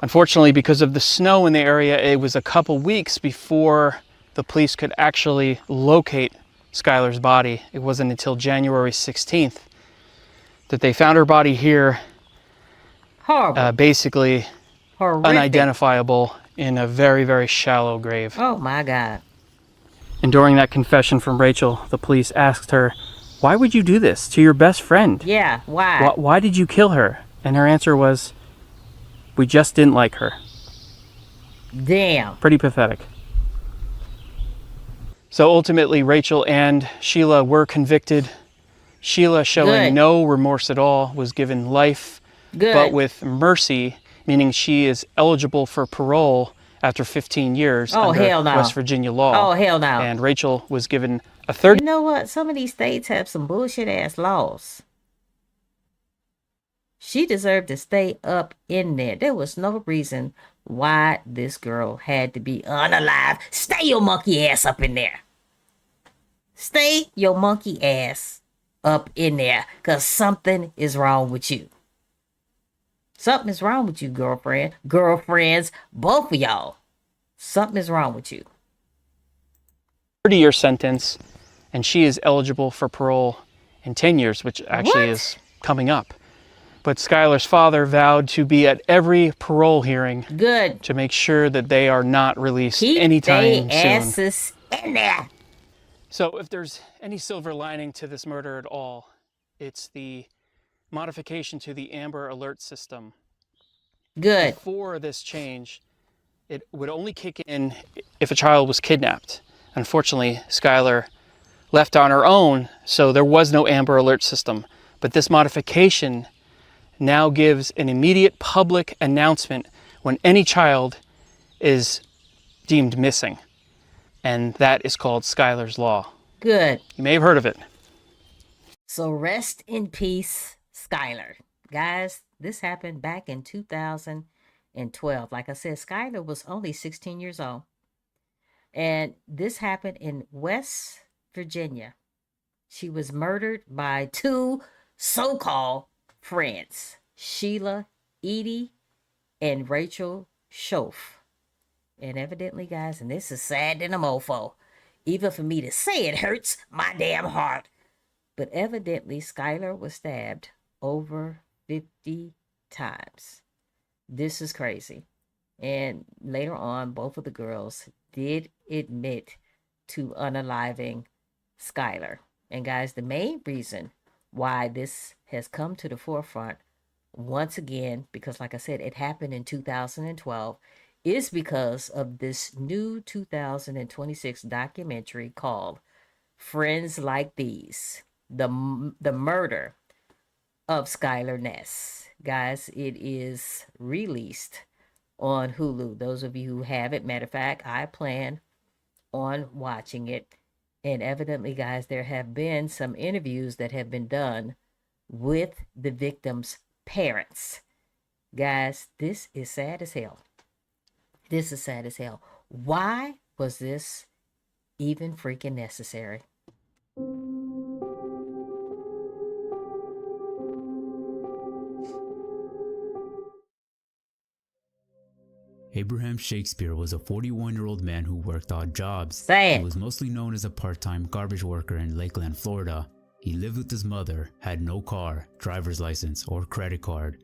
Unfortunately, because of the snow in the area, it was a couple weeks before the police could actually locate Skylar's body. It wasn't until January 16th that they found her body here.
Horrible.
Basically
Horrific.
unidentifiable in a very, very shallow grave.
Oh my God.
And during that confession from Rachel, the police asked her, "Why would you do this to your best friend?
Yeah, why?
Why did you kill her?" And her answer was, "We just didn't like her."
Damn.
Pretty pathetic. So ultimately, Rachel and Sheila were convicted. Sheila, showing
Good.
no remorse at all, was given life,
Good.
but with mercy, meaning she is eligible for parole after 15 years
Oh,
under
hell no.
West Virginia law.
Oh, hell no.
And Rachel was given a 30...
You know what? Some of these states have some bullshit ass laws. She deserved to stay up in there. There was no reason why this girl had to be unalive. Stay your monkey ass up in there. Stay your monkey ass up in there, because something is wrong with you. Something is wrong with you, girlfriend. Girlfriends, both of y'all. Something is wrong with you.
30-year sentence, and she is eligible for parole in 10 years, which actually is coming up. But Skylar's father vowed to be at every parole hearing.
Good.
To make sure that they are not released
Keep
anytime
they
soon.
asses in there.
So if there's any silver lining to this murder at all, it's the modification to the Amber Alert system.
Good.
Before this change, it would only kick in if a child was kidnapped. Unfortunately, Skylar left on her own, so there was no Amber Alert system. But this modification now gives an immediate public announcement when any child is deemed missing. And that is called Skylar's Law.
Good.
You may have heard of it.
So rest in peace, Skylar. Guys, this happened back in 2012. Like I said, Skylar was only 16 years old. And this happened in West Virginia. She was murdered by two so-called friends, Sheila Edie and Rachel Schoaf. And evidently, guys, and this is sad than a mofo, even for me to say it hurts my damn heart. But evidently, Skylar was stabbed over 50 times. This is crazy. And later on, both of the girls did admit to unaliving Skylar. And guys, the main reason why this has come to the forefront, once again, because like I said, it happened in 2012, is because of this new 2026 documentary called Friends Like These, the murder of Skylar Neese. Guys, it is released on Hulu. Those of you who have it, matter of fact, I plan on watching it. And evidently, guys, there have been some interviews that have been done with the victim's parents. Guys, this is sad as hell. This is sad as hell. Why was this even freaking necessary?
Abraham Shakespeare was a 41-year-old man who worked odd jobs.
Sad.
He was mostly known as a part-time garbage worker in Lakeland, Florida. He lived with his mother, had no car, driver's license, or credit card.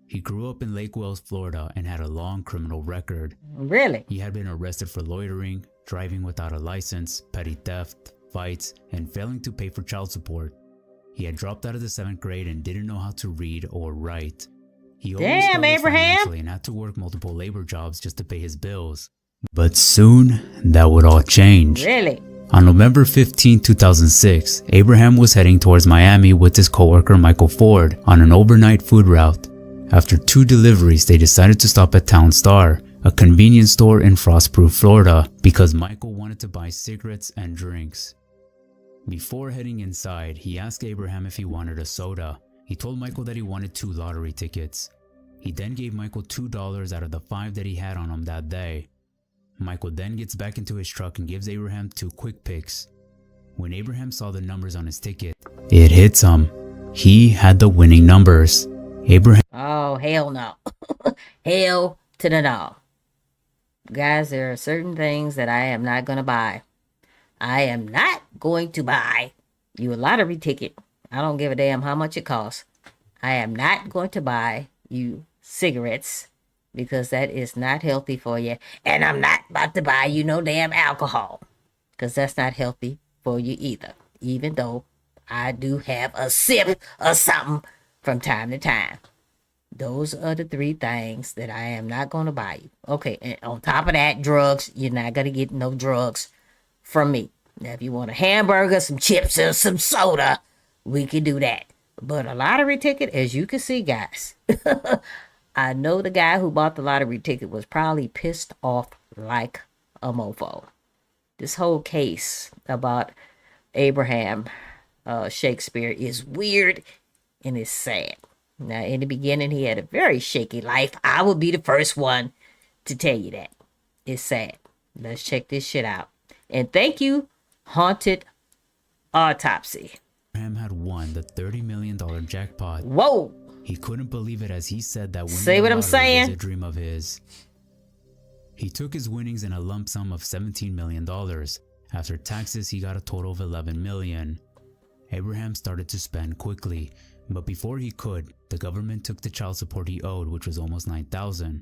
He grew up in Lake Wales, Florida, and had a long criminal record.
Really?
He had been arrested for loitering, driving without a license, petty theft, fights, and failing to pay for child support. He had dropped out of the 7th grade and didn't know how to read or write. He always
Damn,
struggled
Abraham.
financially and had to work multiple labor jobs just to pay his bills. But soon, that would all change.
Really?
On November 15, 2006, Abraham was heading towards Miami with his coworker Michael Ford on an overnight food route. After 2 deliveries, they decided to stop at Town Star, a convenience store in Frostproof, Florida, because Michael wanted to buy cigarettes and drinks. Before heading inside, he asked Abraham if he wanted a soda. He told Michael that he wanted 2 lottery tickets. He then gave Michael $2 out of the 5 that he had on him that day. Michael then gets back into his truck and gives Abraham 2 quick picks. When Abraham saw the numbers on his ticket, it hits him. He had the winning numbers. Abraham.
Oh, hell no. Hell to the no. Guys, there are certain things that I am not going to buy. I am not going to buy you a lottery ticket. I don't give a damn how much it costs. I am not going to buy you cigarettes because that is not healthy for you. And I'm not about to buy you no damn alcohol because that's not healthy for you either. Even though I do have a sip of something from time to time. Those are the 3 things that I am not going to buy you. Okay, and on top of that, drugs. You're not going to get no drugs from me. Now, if you want a hamburger, some chips, and some soda, we can do that. But a lottery ticket, as you can see, guys, I know the guy who bought the lottery ticket was probably pissed off like a mofo. This whole case about Abraham Shakespeare is weird and it's sad. Now, in the beginning, he had a very shaky life. I would be the first one to tell you that. It's sad. Let's check this shit out. And thank you, Haunted Autopsy.
Abraham had won the $30 million jackpot.
Whoa.
He couldn't believe it as he said that winning
See what
the
I'm
lottery
saying?
was a dream of his. He took his winnings in a lump sum of $17 million. After taxes, he got a total of $11 million. Abraham started to spend quickly, but before he could, the government took the child support he owed, which was almost $9,000.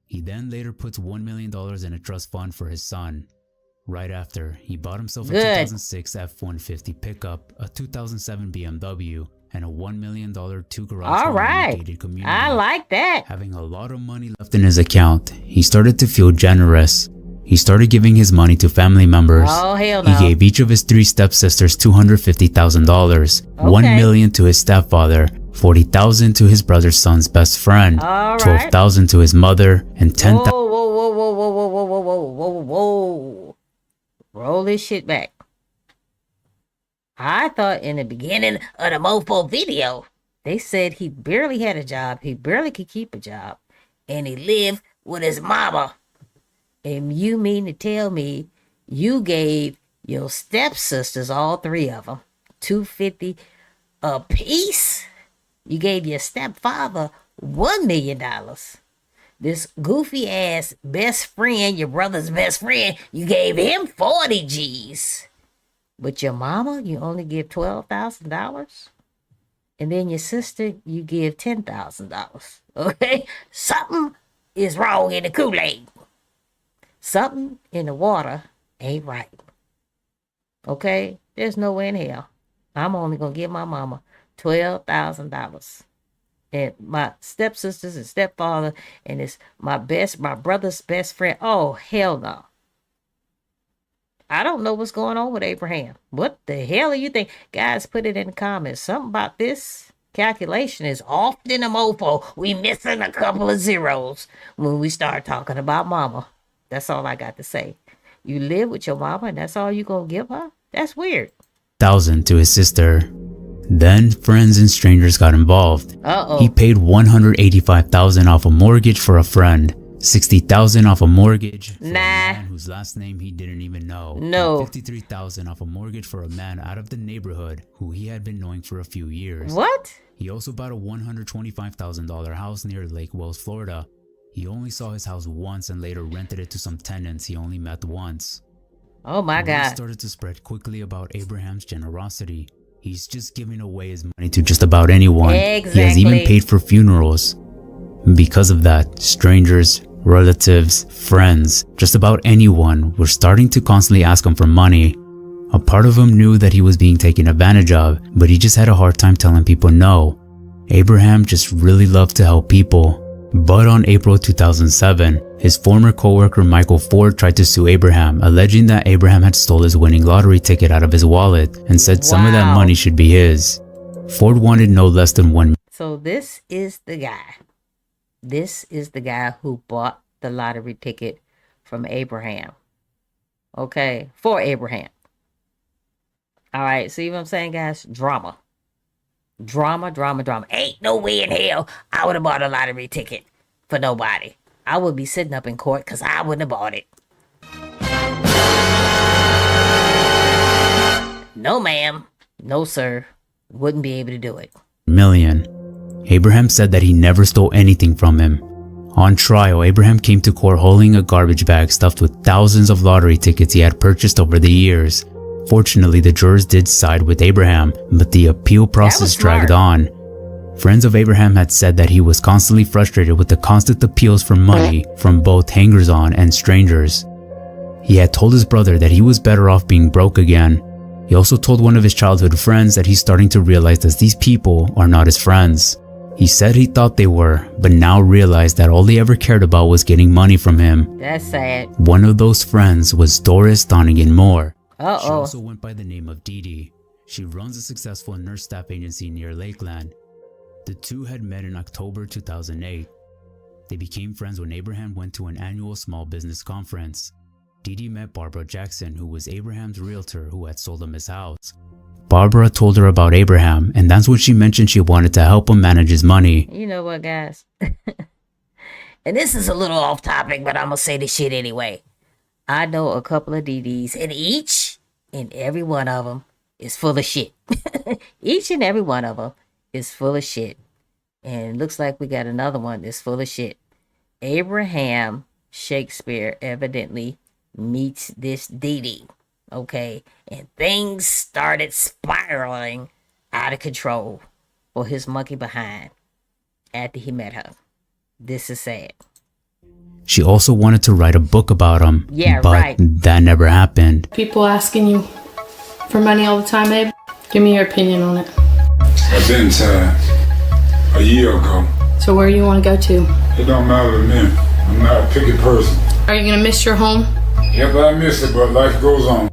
He then later puts $1 million in a trust fund for his son. Right after, he bought himself a 2006 F-150 pickup, a 2007 BMW, and a $1 million 2-garage home in a gated community.
I like that.
Having a lot of money left in his account, he started to feel generous. He started giving his money to family members.
Oh, hell no.
He gave each of his 3 stepsisters $250,000, $1 million to his stepfather, $40,000 to his brother's son's best friend, $12,000 to his mother, and $10,000.
Whoa, whoa, whoa, whoa, whoa, whoa, whoa, whoa, whoa, whoa, whoa. Roll this shit back. I thought in the beginning of the mofo video, they said he barely had a job. He barely could keep a job. And he lived with his mama. And you mean to tell me you gave your stepsisters, all 3 of them, $250 a piece? You gave your stepfather $1 million. This goofy ass best friend, your brother's best friend, you gave him 40 G's. But your mama, you only give $12,000. And then your sister, you give $10,000. Okay? Something is wrong in the Kool-Aid. Something in the water ain't right. Okay? There's no way in hell I'm only going to give my mama $12,000. And my stepsisters and stepfather and it's my brother's best friend. Oh, hell no. I don't know what's going on with Abraham. What the hell do you think? Guys, put it in the comments. Something about this Calculation is often a mofo. We missing a couple of zeros when we start talking about mama. That's all I got to say. You live with your mama and that's all you gonna give her? That's weird.
$1,000 to his sister. Then friends and strangers got involved. He paid $185,000 off a mortgage for a friend, $60,000 off a mortgage for a man whose last name he didn't even know, and $53,000 off a mortgage for a man out of the neighborhood who he had been knowing for a few years.
What?
He also bought a $125,000 house near Lake Wells, Florida. He only saw his house once and later rented it to some tenants he only met once.
Oh my God.
Word started to spread quickly about Abraham's generosity. He's just giving away his money to just about anyone.
Exactly.
He has even paid for funerals. Because of that, strangers, relatives, friends, just about anyone were starting to constantly ask him for money. A part of him knew that he was being taken advantage of, but he just had a hard time telling people no. Abraham just really loved to help people. But on April 2007, his former co-worker Michael Ford tried to sue Abraham, alleging that Abraham had stole his winning lottery ticket out of his wallet and said some of that money should be his. Ford wanted no less than $1 million.
So this is the guy. This is the guy who bought the lottery ticket from Abraham. Okay, for Abraham. All right, see what I'm saying, guys? Drama. Drama. Ain't no way in hell I would have bought a lottery ticket for nobody. I would be sitting up in court because I wouldn't have bought it. No, ma'am. No, sir. Wouldn't be able to do it.
Abraham said that he never stole anything from him. On trial, Abraham came to court holding a garbage bag stuffed with thousands of lottery tickets he had purchased over the years. Fortunately, the jurors did side with Abraham, but the appeal process dragged on. Friends of Abraham had said that he was constantly frustrated with the constant appeals for money from both hangers-on and strangers. He had told his brother that he was better off being broke again. He also told one of his childhood friends that he's starting to realize that these people are not his friends. He said he thought they were, but now realized that all they ever cared about was getting money from him.
That's sad.
One of those friends was Doris Donegan Moore.
Uh-oh.
She also went by the name of Dee Dee. She runs a successful nurse staff agency near Lakeland. The two had met in October 2008. They became friends when Abraham went to an annual small business conference. Dee Dee met Barbara Jackson, who was Abraham's realtor who had sold him his house. Barbara told her about Abraham, and that's when she mentioned she wanted to help him manage his money.
You know what, guys? And this is a little off topic, but I'm gonna say this shit anyway. I know a couple of DDs, and each and every one of them is full of shit. Each and every one of them is full of shit. And it looks like we got another one that's full of shit. Abraham Shakespeare evidently meets this Dee, okay? And things started spiraling out of control for his monkey behind after he met her. This is sad.
She also wanted to write a book about him, but that never happened.
People asking you for money all the time, Abe? Give me your opinion on it.
I've been tired a year ago.
So where you want to go to?
It don't matter to me. I'm not a picky person.
Are you going to miss your home?
Yep, I miss it, but life goes on.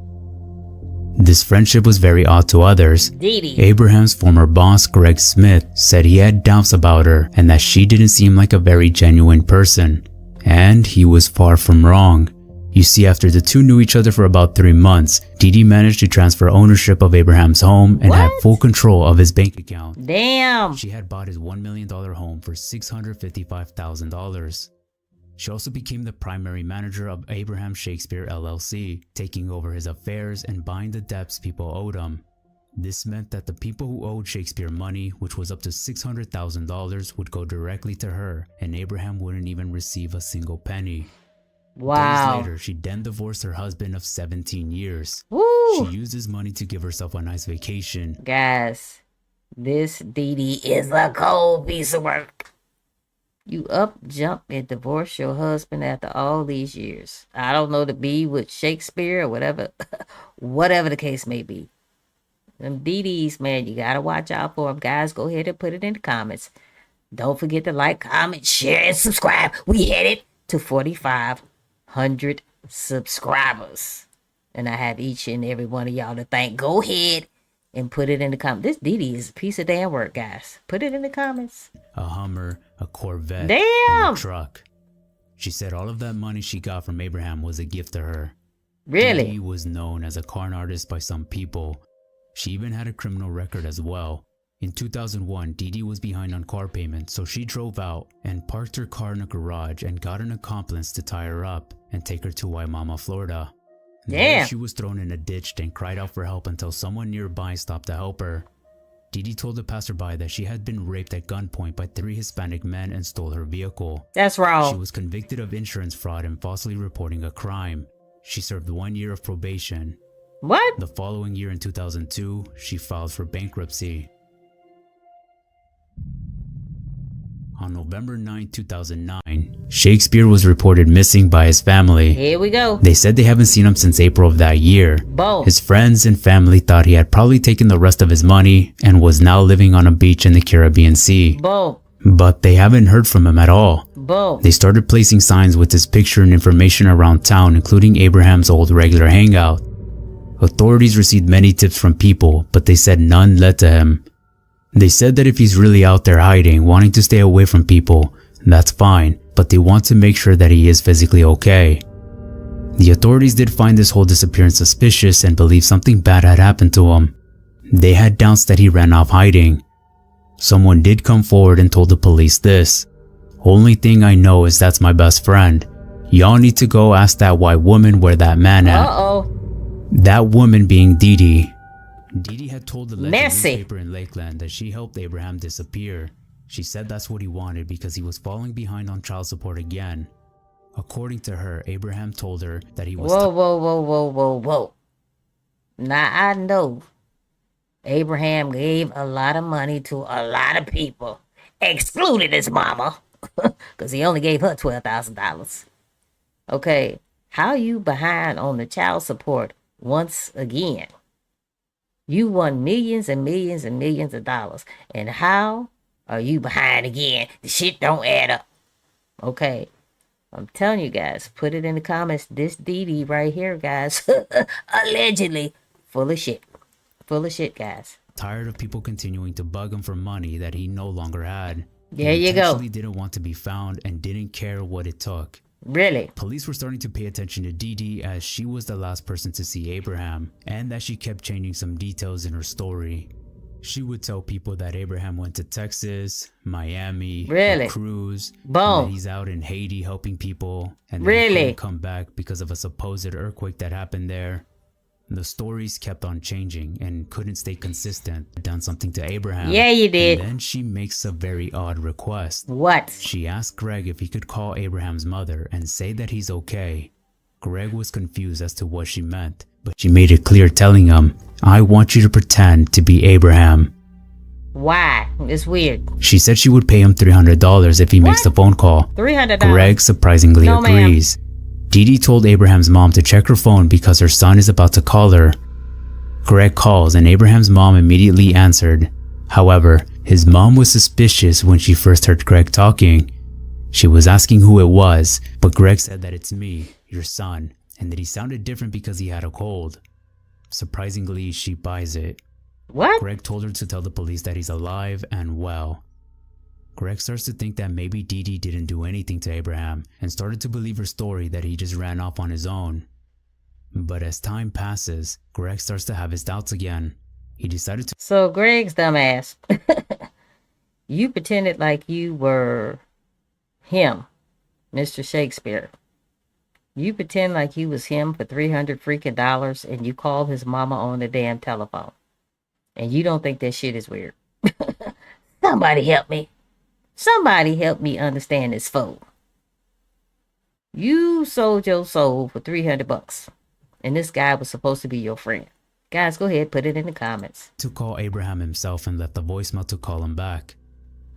This friendship was very odd to others. Abraham's former boss, Greg Smith, said he had doubts about her and that she didn't seem like a very genuine person. And he was far from wrong. You see, after the two knew each other for about 3 months, Dee Dee managed to transfer ownership of Abraham's home and had full control of his bank account.
Damn!
She had bought his $1 million home for $655,000. She also became the primary manager of Abraham Shakespeare LLC, taking over his affairs and buying the debts people owed him. This meant that the people who owed Shakespeare money, which was up to $600,000, would go directly to her, and Abraham wouldn't even receive a single penny.
Wow.
Days later, she then divorced her husband of 17 years.
Woo.
She used his money to give herself a nice vacation.
Guys, this Dee is a cold piece of work. You up, jump, and divorce your husband after all these years. I don't know, to be with Shakespeare or whatever, whatever the case may be. Them DDs, man, you gotta watch out for them. Guys, go ahead and put it in the comments. Don't forget to like, comment, share, and subscribe. We headed to 4,500 subscribers. And I have each and every one of y'all to thank. Go ahead and put it in the comments. This Dee Dee is a piece of damn work, guys. Put it in the comments.
A Hummer, a Corvette,
Damn!
and a truck. She said all of that money she got from Abraham was a gift to her.
Really?
Dee Dee was known as a con artist by some people. She even had a criminal record as well. In 2001, Dee Dee was behind on car payments, so she drove out and parked her car in a garage and got an accomplice to tie her up and take her to Waimama, Florida. There
Damn.
she was thrown in a ditch and cried out for help until someone nearby stopped to help her. Dee Dee told the passerby that she had been raped at gunpoint by 3 Hispanic men and stole her vehicle.
That's
She
wrong.
was convicted of insurance fraud and falsely reporting a crime. She served 1 year of probation.
What?
The following year in 2002, she filed for bankruptcy. On November 9, 2009, Shakespeare was reported missing by his family.
Here we go.
They said they haven't seen him since April of that year.
Boom.
His friends and family thought he had probably taken the rest of his money and was now living on a beach in the Caribbean Sea.
Boom.
But they haven't heard from him at all.
Boom.
They started placing signs with his picture and information around town, including Abraham's old regular hangout. Authorities received many tips from people, but they said none led to him. They said that if he's really out there hiding, wanting to stay away from people, that's fine, but they want to make sure that he is physically okay. The authorities did find this whole disappearance suspicious and believed something bad had happened to him. They had doubts that he ran off hiding. Someone did come forward and told the police this. Only thing I know is that's my best friend. Y'all need to go ask that white woman where that man at.
Uh-oh.
That woman being Dee Dee. Dee Dee had told the Legend
Messy.
newspaper in Lakeland that she helped Abraham disappear. She said that's what he wanted because he was falling behind on child support again. According to her, Abraham told her that he was
Whoa. Now I know Abraham gave a lot of money to a lot of people, excluding his mama, because he only gave her $12,000. Okay, how you behind on the child support once again? You won millions and millions and millions of dollars. And how are you behind again? The shit don't add up. Okay. I'm telling you guys, put it in the comments. This Dee Dee right here, guys, allegedly full of shit. Full of shit, guys.
tired of people continuing to bug him for money that he no longer had.
There
He
you go.
intentionally didn't want to be found and didn't care what it took.
Really?
Police were starting to pay attention to Dee Dee as she was the last person to see Abraham, and that she kept changing some details in her story. She would tell people that Abraham went to Texas, Miami,
Really?
a cruise, and
Boom.
that he's out in Haiti helping people, and that he
Really?
couldn't come back because of a supposed earthquake that happened there. The stories kept on changing and couldn't stay consistent. Done something to Abraham.
Yeah, you did.
And then she makes a very odd request.
What?
She asked Greg if he could call Abraham's mother and say that he's okay. Greg was confused as to what she meant, but she made it clear, telling him, "I want you to pretend to be Abraham."
Why? It's weird.
She said she would pay him $300 if he makes the phone call.
$300.
Greg surprisingly
No, ma'am.
agrees. Dee Dee told Abraham's mom to check her phone because her son is about to call her. Greg calls and Abraham's mom immediately answered. However, his mom was suspicious when she first heard Greg talking. She was asking who it was, but Greg said that it's me, your son, and that he sounded different because he had a cold. Surprisingly, she buys it.
What?
Greg told her to tell the police that he's alive and well. Greg starts to think that maybe Dee Dee didn't do anything to Abraham and started to believe her story that he just ran off on his own. But as time passes, Greg starts to have his doubts again. He decided to
So Greg's dumbass. You pretended like you were him, Mr. Shakespeare. You pretend like you was him for $300 freaking dollars and you called his mama on the damn telephone. And you don't think that shit is weird. Somebody help me. Somebody help me understand this fool. You sold your soul for $300 and this guy was supposed to be your friend. Guys, go ahead, put it in the comments.
call Abraham himself and left a voicemail to call him back.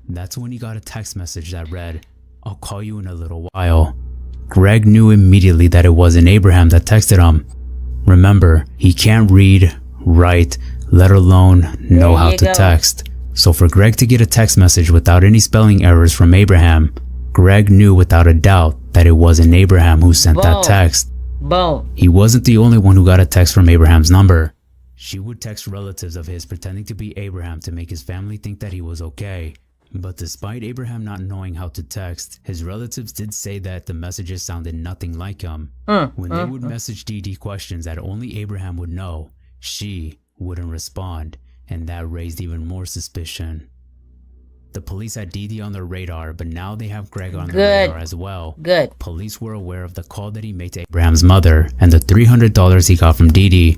That's when he got a text message that read, "I'll call you in a little while." Greg knew immediately that it wasn't Abraham that texted him. Remember, he can't read, write, let alone know
There
how
you
to
go.
text. So for Greg to get a text message without any spelling errors from Abraham, Greg knew without a doubt that it wasn't Abraham who sent
Boom.
that text.
Boom.
He wasn't the only one who got a text from Abraham's number. She would text relatives of his pretending to be Abraham to make his family think that he was okay. But despite Abraham not knowing how to text, his relatives did say that the messages sounded nothing like him. When they would message Dee Dee questions that only Abraham would know, she wouldn't respond, and that raised even more suspicion. The police had Dee Dee on their radar, but now they have Greg on their radar as well.
Good.
Police were aware of the call that he made to Abraham's mother and the $300 he got from Dee Dee.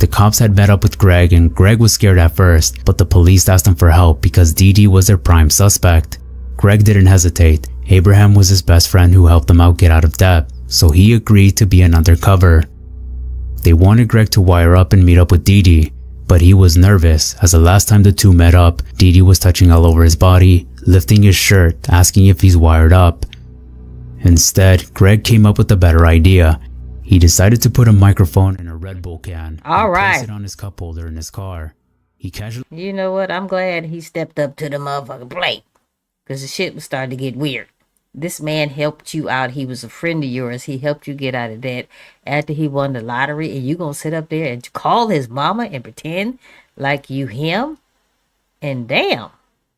The cops had met up with Greg, and Greg was scared at first, but the police asked him for help because Dee Dee was their prime suspect. Greg didn't hesitate. Abraham was his best friend who helped them out get out of debt, so he agreed to be an undercover. They wanted Greg to wire up and meet up with Dee Dee, but he was nervous as the last time the two met up, Dee Dee was touching all over his body, lifting his shirt, asking if he's wired up. Instead, Greg came up with a better idea. He decided to put a microphone in a Red Bull can and place it on his cup holder in his car. He casually...
You know what? I'm glad he stepped up to the motherfucking plate, because the shit was starting to get weird. This man helped you out. He was a friend of yours. He helped you get out of debt after he won the lottery, and you gonna sit up there and call his mama and pretend like you him? And damn,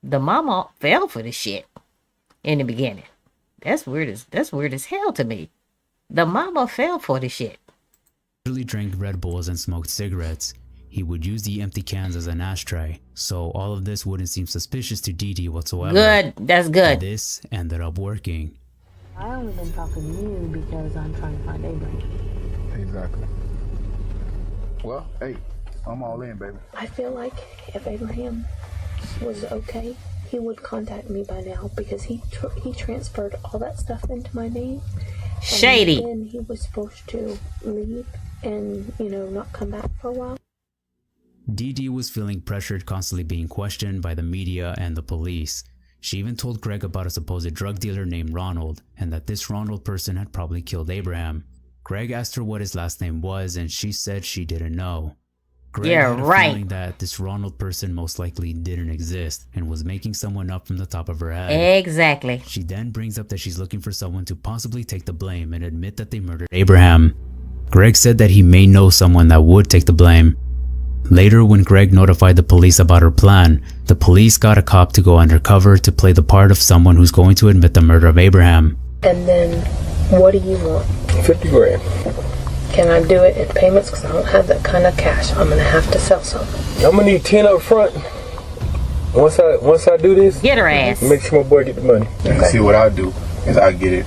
the mama fell for the shit in the beginning. That's weird as hell to me. The mama fell for the shit.
He drank Red Bulls and smoked cigarettes. He would use the empty cans as an ashtray, so all of this wouldn't seem suspicious to Dee Dee whatsoever.
Good, that's good.
And this ended up working.
I only been talking to you because I'm trying to find Abraham.
Exactly. Well, hey, I'm all in, baby.
I feel like if Abraham was okay, he would contact me by now because he transferred all that stuff into my name.
Shady.
And then he was supposed to leave and, not come back for a while.
Dee Dee was feeling pressured, constantly being questioned by the media and the police. She even told Greg about a supposed drug dealer named Ronald, and that this Ronald person had probably killed Abraham. Greg asked her what his last name was, and she said she didn't know. Greg had a feeling that this Ronald person most likely didn't exist and was making someone up from the top of her head.
Exactly.
She then brings up that she's looking for someone to possibly take the blame and admit that they murdered Abraham. Greg said that he may know someone that would take the blame. Later, when Greg notified the police about her plan, the police got a cop to go undercover to play the part of someone who's going to admit the murder of Abraham.
And then, what do you want?
50 grand.
Can I do it in payments? Because I don't have that kind of cash. I'm going to have to sell something.
I'm going to need 10 up front. Once I do this,
get her ass.
Make sure my boy get the money.
And see what I'll do is I'll get it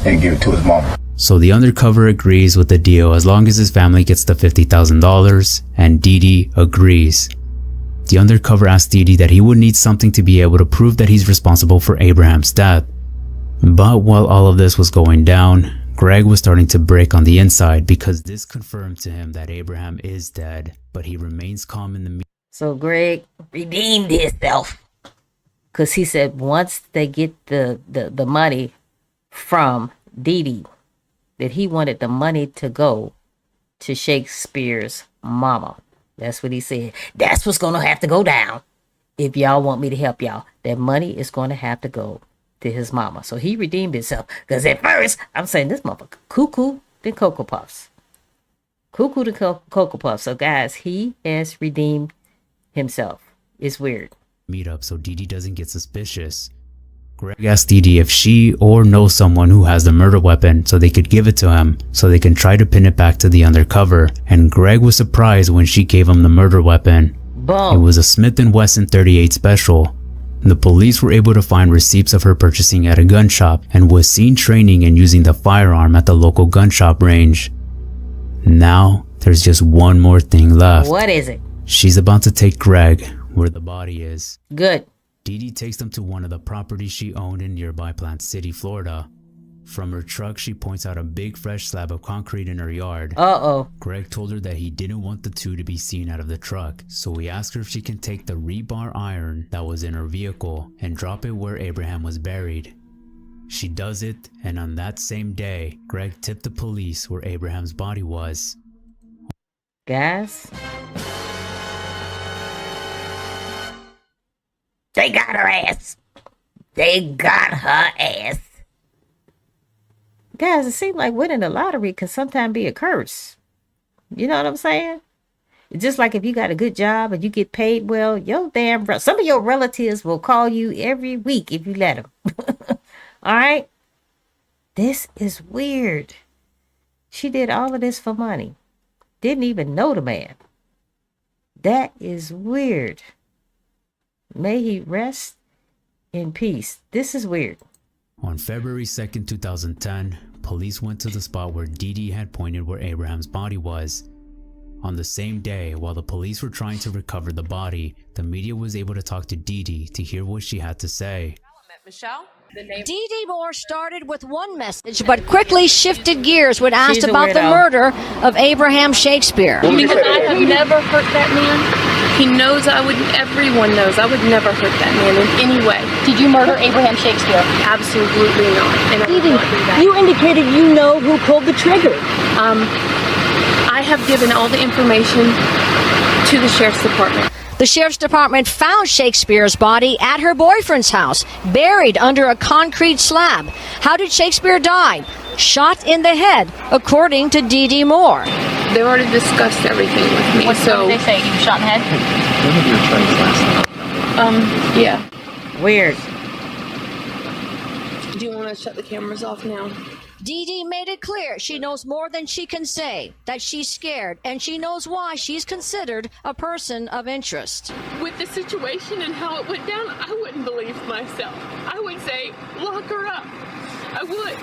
and give it to his mama.
So the undercover agrees with the deal as long as his family gets the $50,000, and Dee Dee agrees. The undercover asked Dee Dee that he would need something to be able to prove that he's responsible for Abraham's death. But while all of this was going down, Greg was starting to break on the inside because this confirmed to him that Abraham is dead, but he remains calm in the media.
So Greg redeemed himself, because he said once they get the money from Dee Dee, that he wanted the money to go to Shakespeare's mama. That's what he said. That's what's going to have to go down if y'all want me to help y'all. That money is going to have to go to his mama. So he redeemed himself. Because at first, I'm saying this motherfucker, cuckoo than Cocoa Puffs. Cuckoo than Cocoa Puffs. So guys, he has redeemed himself. It's weird.
Meet up so Dee Dee doesn't get suspicious. Greg asked Dee Dee if she or knows someone who has the murder weapon so they could give it to him so they can try to pin it back to the undercover, and Greg was surprised when she gave him the murder weapon.
Boom.
It was a Smith & Wesson 38 Special. The police were able to find receipts of her purchasing at a gun shop and was seen training and using the firearm at the local gun shop range. Now, there's just one more thing left.
What is it?
She's about to take Greg where the body is.
Good.
Dee Dee takes them to one of the properties she owned in nearby Plant City, Florida. From her truck, she points out a big fresh slab of concrete in her yard.
Uh-oh.
Greg told her that he didn't want the two to be seen out of the truck, so he asked her if she can take the rebar iron that was in her vehicle and drop it where Abraham was buried. She does it, and on that same day, Greg tipped the police where Abraham's body was.
Guys, they got her ass. They got her ass. Guys, it seems like winning the lottery can sometimes be a curse. You know what I'm saying? Just like if you got a good job and you get paid well, some of your relatives will call you every week if you let them. All right? This is weird. She did all of this for money. Didn't even know the man. That is weird. May he rest in peace. This is weird.
On February 2nd, 2010, police went to the spot where Dee Dee had pointed where Abraham's body was. On the same day, while the police were trying to recover the body, the media was able to talk to Dee Dee to hear what she had to say.
Michelle? Dee Dee Moore started with one message, but quickly shifted gears when asked about the murder of Abraham Shakespeare.
Because I have never hurt that man. He knows everyone knows I would never hurt that man in any way.
Did you murder Abraham Shakespeare?
Absolutely not. And I
Dee
would
Dee,
not do that.
you indicated you know who pulled the trigger.
I have given all the information to the sheriff's department.
The sheriff's department found Shakespeare's body at her boyfriend's house, buried under a concrete slab. How did Shakespeare die? Shot in the head, according to Dee Dee Moore.
They already discussed everything with me.
What did they say? He was shot in the head?
Yeah.
Weird.
Do you want to shut the cameras off now?
Dee Dee made it clear she knows more than she can say, that she's scared, and she knows why she's considered a person of interest.
With the situation and how it went down, I wouldn't believe myself. I would say, lock her up. I would.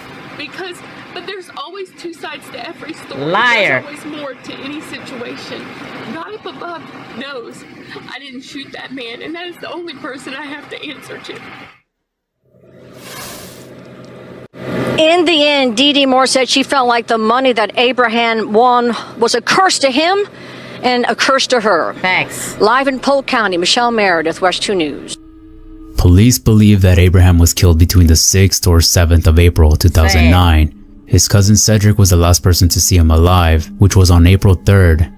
But there's always two sides to every story.
Liar.
There's always more to any situation. God up above knows I didn't shoot that man, and that is the only person I have to answer to.
In the end, Dee Dee Moore said she felt like the money that Abraham won was a curse to him and a curse to her.
Thanks.
Live in Polk County, Michelle Meredith, West 2 News.
Police believe that Abraham was killed between the 6th or 7th of April 2009. His cousin Cedric was the last person to see him alive, which was on April 3rd.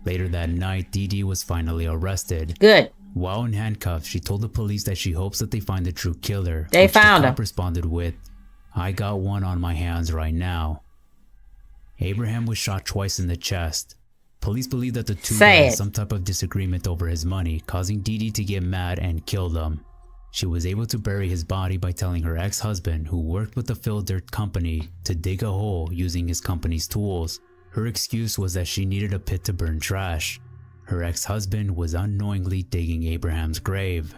Later that night, Dee Dee was finally arrested.
Good.
While in handcuffs, she told the police that she hopes that they find the true killer.
They found
the
him.
cop responded with, "I got one on my hands right now." Abraham was shot twice in the chest. Police believe that the two had some type of disagreement over his money, causing Dee Dee to get mad and kill them. She was able to bury his body by telling her ex-husband, who worked with the fill dirt company, to dig a hole using his company's tools. Her excuse was that she needed a pit to burn trash. Her ex-husband was unknowingly digging Abraham's grave.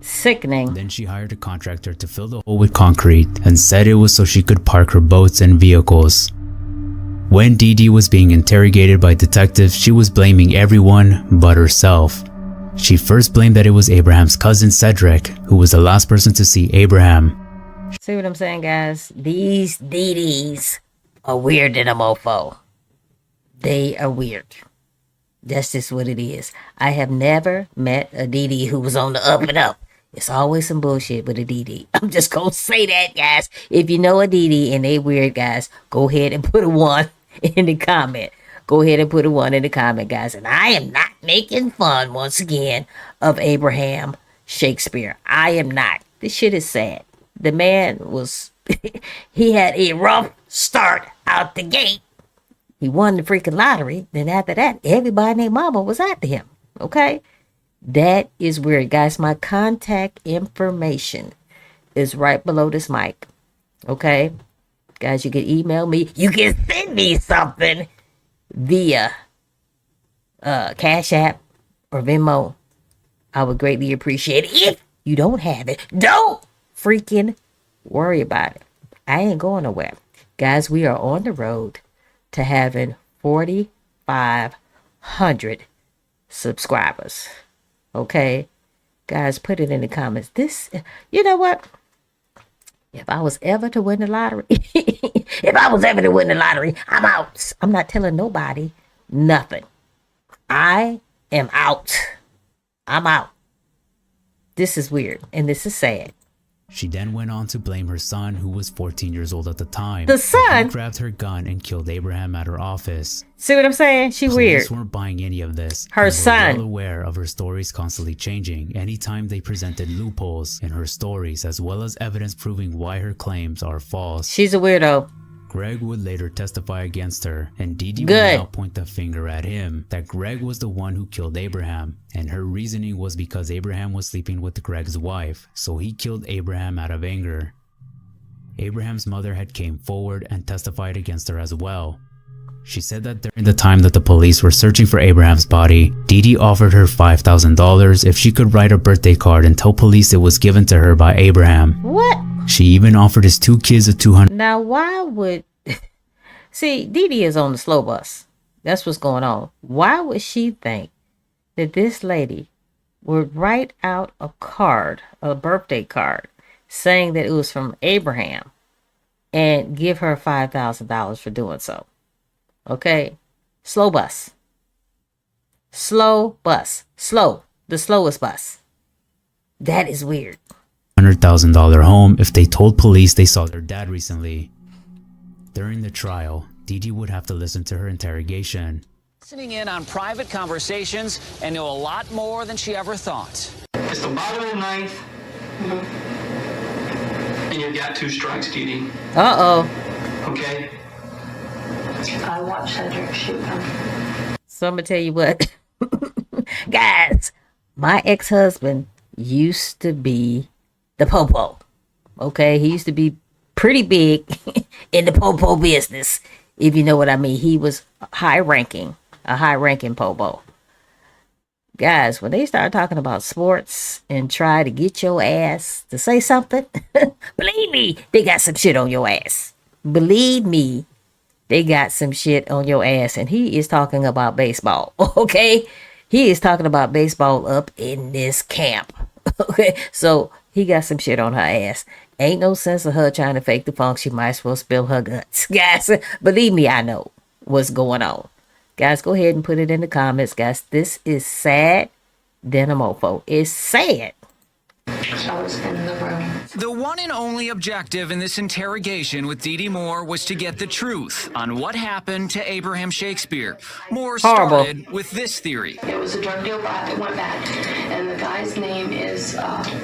Sickening.
Then she hired a contractor to fill the hole with concrete and said it was so she could park her boats and vehicles. When Dee Dee was being interrogated by detectives, she was blaming everyone but herself. She first blamed that it was Abraham's cousin Cedric, who was the last person to see Abraham.
See what I'm saying, guys? These Dee Dees are weird than a mofo. They are weird. That's just what it is. I have never met a Dee Dee who was on the up and up. It's always some bullshit with a Dee Dee. I'm just gonna say that, guys. If you know a Dee Dee and they weird, guys, go ahead and put a 1 in the comment. Go ahead and put a 1 in the comment, guys. And I am not making fun, once again, of Abraham Shakespeare. I am not. This shit is sad. The man was, he had a rough start out the gate. He won the freaking lottery. Then after that, everybody named Mama was after him. Okay? That is weird, guys. My contact information is right below this mic. Okay? Guys, you can email me. You can send me something via Cash App or Venmo. I would greatly appreciate it. If you don't have it, don't freaking worry about it. I ain't going nowhere. Guys, we are on the road to having 4,500 subscribers. Okay? Guys, put it in the comments. This, you know what? If I was ever to win the lottery, I'm out. I'm not telling nobody nothing. I am out. I'm out. This is weird and this is sad.
She then went on to blame her son, who was 14 years old at the time.
The son?
He grabbed her gun and killed Abraham at her office.
See what I'm saying? She weird.
Police weren't buying any of this.
Her son.
Well aware of her stories constantly changing anytime they presented loopholes in her stories, as well as evidence proving why her claims are false.
She's a weirdo.
Greg would later testify against her, and Dee Dee would
Good.
now point the finger at him that Greg was the one who killed Abraham, and her reasoning was because Abraham was sleeping with Greg's wife, so he killed Abraham out of anger. Abraham's mother had came forward and testified against her as well. She said that during the time that the police were searching for Abraham's body, Dee Dee offered her $5,000 if she could write a birthday card and tell police it was given to her by Abraham.
What?
She even offered his 2 kids a $200.
Now, why would... See, Dee Dee is on the slow bus. That's what's going on. Why would she think that this lady would write out a card, a birthday card, saying that it was from Abraham and give her $5,000 for doing so? Okay? Slow bus. Slow bus. Slow. The slowest bus. That is weird.
$100,000 home if they told police they saw their dad recently. During the trial, Dee Dee would have to listen to her interrogation.
Listening in on private conversations and know a lot more than she ever thought.
It's the bottom of the ninth, and you've got 2 strikes, Dee Dee.
Uh-oh.
Okay?
I watched Cedric shoot him.
So I'm going to tell you what. Guys, my ex-husband used to be the popo. Okay? He used to be pretty big in the popo business, if you know what I mean. He was a high-ranking popo. Guys, when they start talking about sports and try to get your ass to say something, believe me, they got some shit on your ass. Believe me, they got some shit on your ass. And he is talking about baseball, okay? He is talking about baseball up in this camp, okay? So he got some shit on her ass. Ain't no sense of her trying to fake the funk. She might as well spill her guts. Guys, believe me, I know what's going on. Guys, go ahead and put it in the comments. Guys, this is sad than a mofo. It's sad.
I was in the room.
The one and only objective in this interrogation with Dee Dee Moore was to get the truth on what happened to Abraham Shakespeare. Moore started with this theory.
It was a drug deal that went back, and the guy's name is something.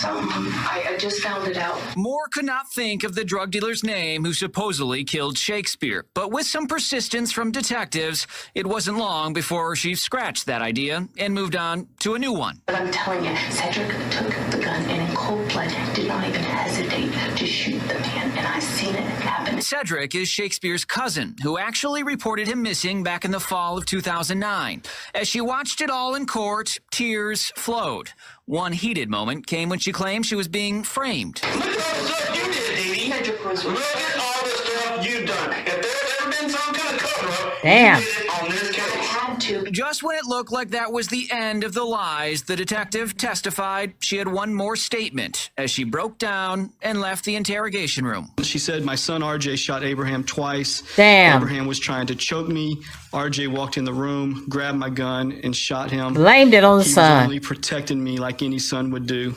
I just found it out.
Moore could not think of the drug dealer's name who supposedly killed Shakespeare. But with some persistence from detectives, it wasn't long before she scratched that idea and moved on to a new one.
But I'm telling you, Cedric took the gun and in cold blood did not even hesitate to shoot the man, and I seen it happen.
Cedric is Shakespeare's cousin, who actually reported him missing back in the fall of 2009. As she watched it all in court, tears flowed. One heated moment came when she claimed she was being framed.
Look at all the stuff you did, Dee Dee. Look at all the stuff you've done. If there's ever been some kind of cover-up,
damn,
you did it on this case.
Just when it looked like that was the end of the lies, the detective testified she had one more statement as she broke down and left the interrogation room.
She said, my son RJ shot Abraham twice.
Damn.
Abraham was trying to choke me. RJ walked in the room, grabbed my gun, and shot him.
Blamed it on the son.
He was only protecting me like any son would do.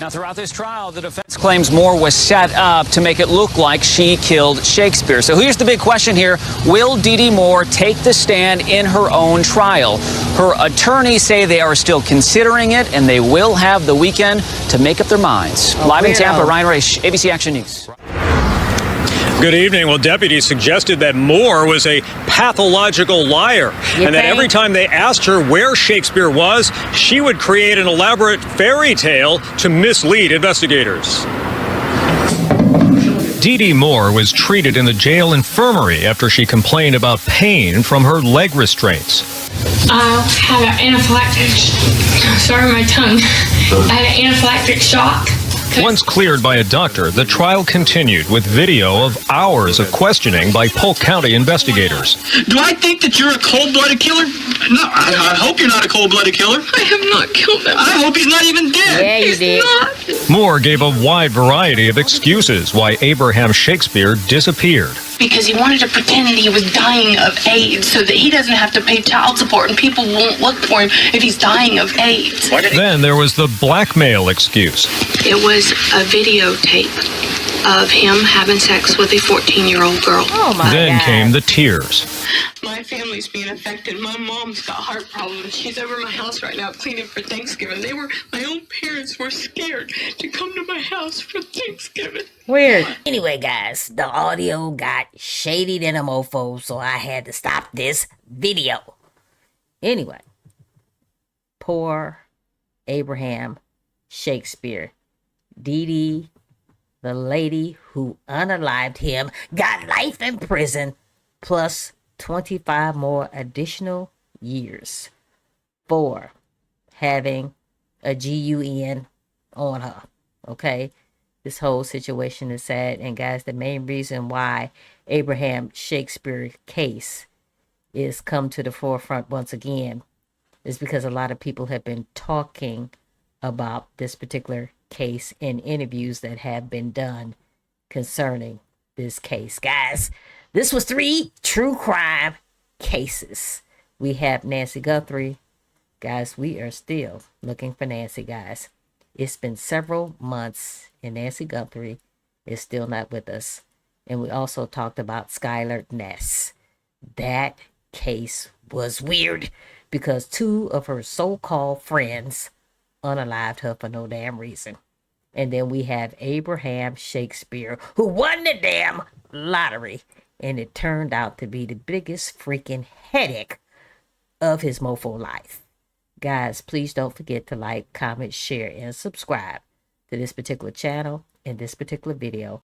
Now, throughout this trial, the defense claims Moore was set up to make it look like she killed Shakespeare. So here's the big question here. Will Dee Dee Moore take the stand in her own trial? Her attorneys say they are still considering it, and they will have the weekend to make up their minds. Live in Tampa, Ryan Raish, ABC Action News.
Good evening. Well, deputies suggested that Moore was a pathological liar and that every time they asked her where Shakespeare was, she would create an elaborate fairy tale to mislead investigators.
Dee Dee Moore was treated in the jail infirmary after she complained about pain from her leg restraints.
I had an anaphylactic, sorry my tongue, I had an anaphylactic shock.
Once cleared by a doctor, the trial continued with video of hours of questioning by Polk County investigators.
Do I think that you're a cold-blooded killer? No, I hope you're not a cold-blooded killer.
I have not killed him.
I hope he's not even dead.
Yeah, you
He's
did.
not.
Moore gave a wide variety of excuses why Abraham Shakespeare disappeared.
Because he wanted to pretend he was dying of AIDS so that he doesn't have to pay child support and people won't look for him if he's dying of AIDS.
Then there was the blackmail excuse.
It was a videotape of him having sex with a 14-year-old girl.
Oh my
Then
God.
came the tears.
My family's being affected. My mom's got heart problems. She's over my house right now cleaning for Thanksgiving. My own parents were scared to come to my house for Thanksgiving.
Weird. Anyway, guys, the audio got shady than a mofo, so I had to stop this video. Anyway, poor Abraham Shakespeare. Dee Dee, the lady who unalived him, got life in prison plus 25 more additional years for having a GUN on her. Okay? This whole situation is sad. And guys, the main reason why Abraham Shakespeare case is come to the forefront once again is because a lot of people have been talking about this particular case in interviews that have been done concerning this case. Guys, this was 3 true crime cases. We have Nancy Guthrie. Guys, we are still looking for Nancy, guys. It's been several months and Nancy Guthrie is still not with us. And we also talked about Skylar Neese. That case was weird because 2 of her so-called friends unalived her for no damn reason. And then we have Abraham Shakespeare, who won the damn lottery. And it turned out to be the biggest freaking headache of his mofo life. Guys, please don't forget to like, comment, share, and subscribe to this particular channel and this particular video.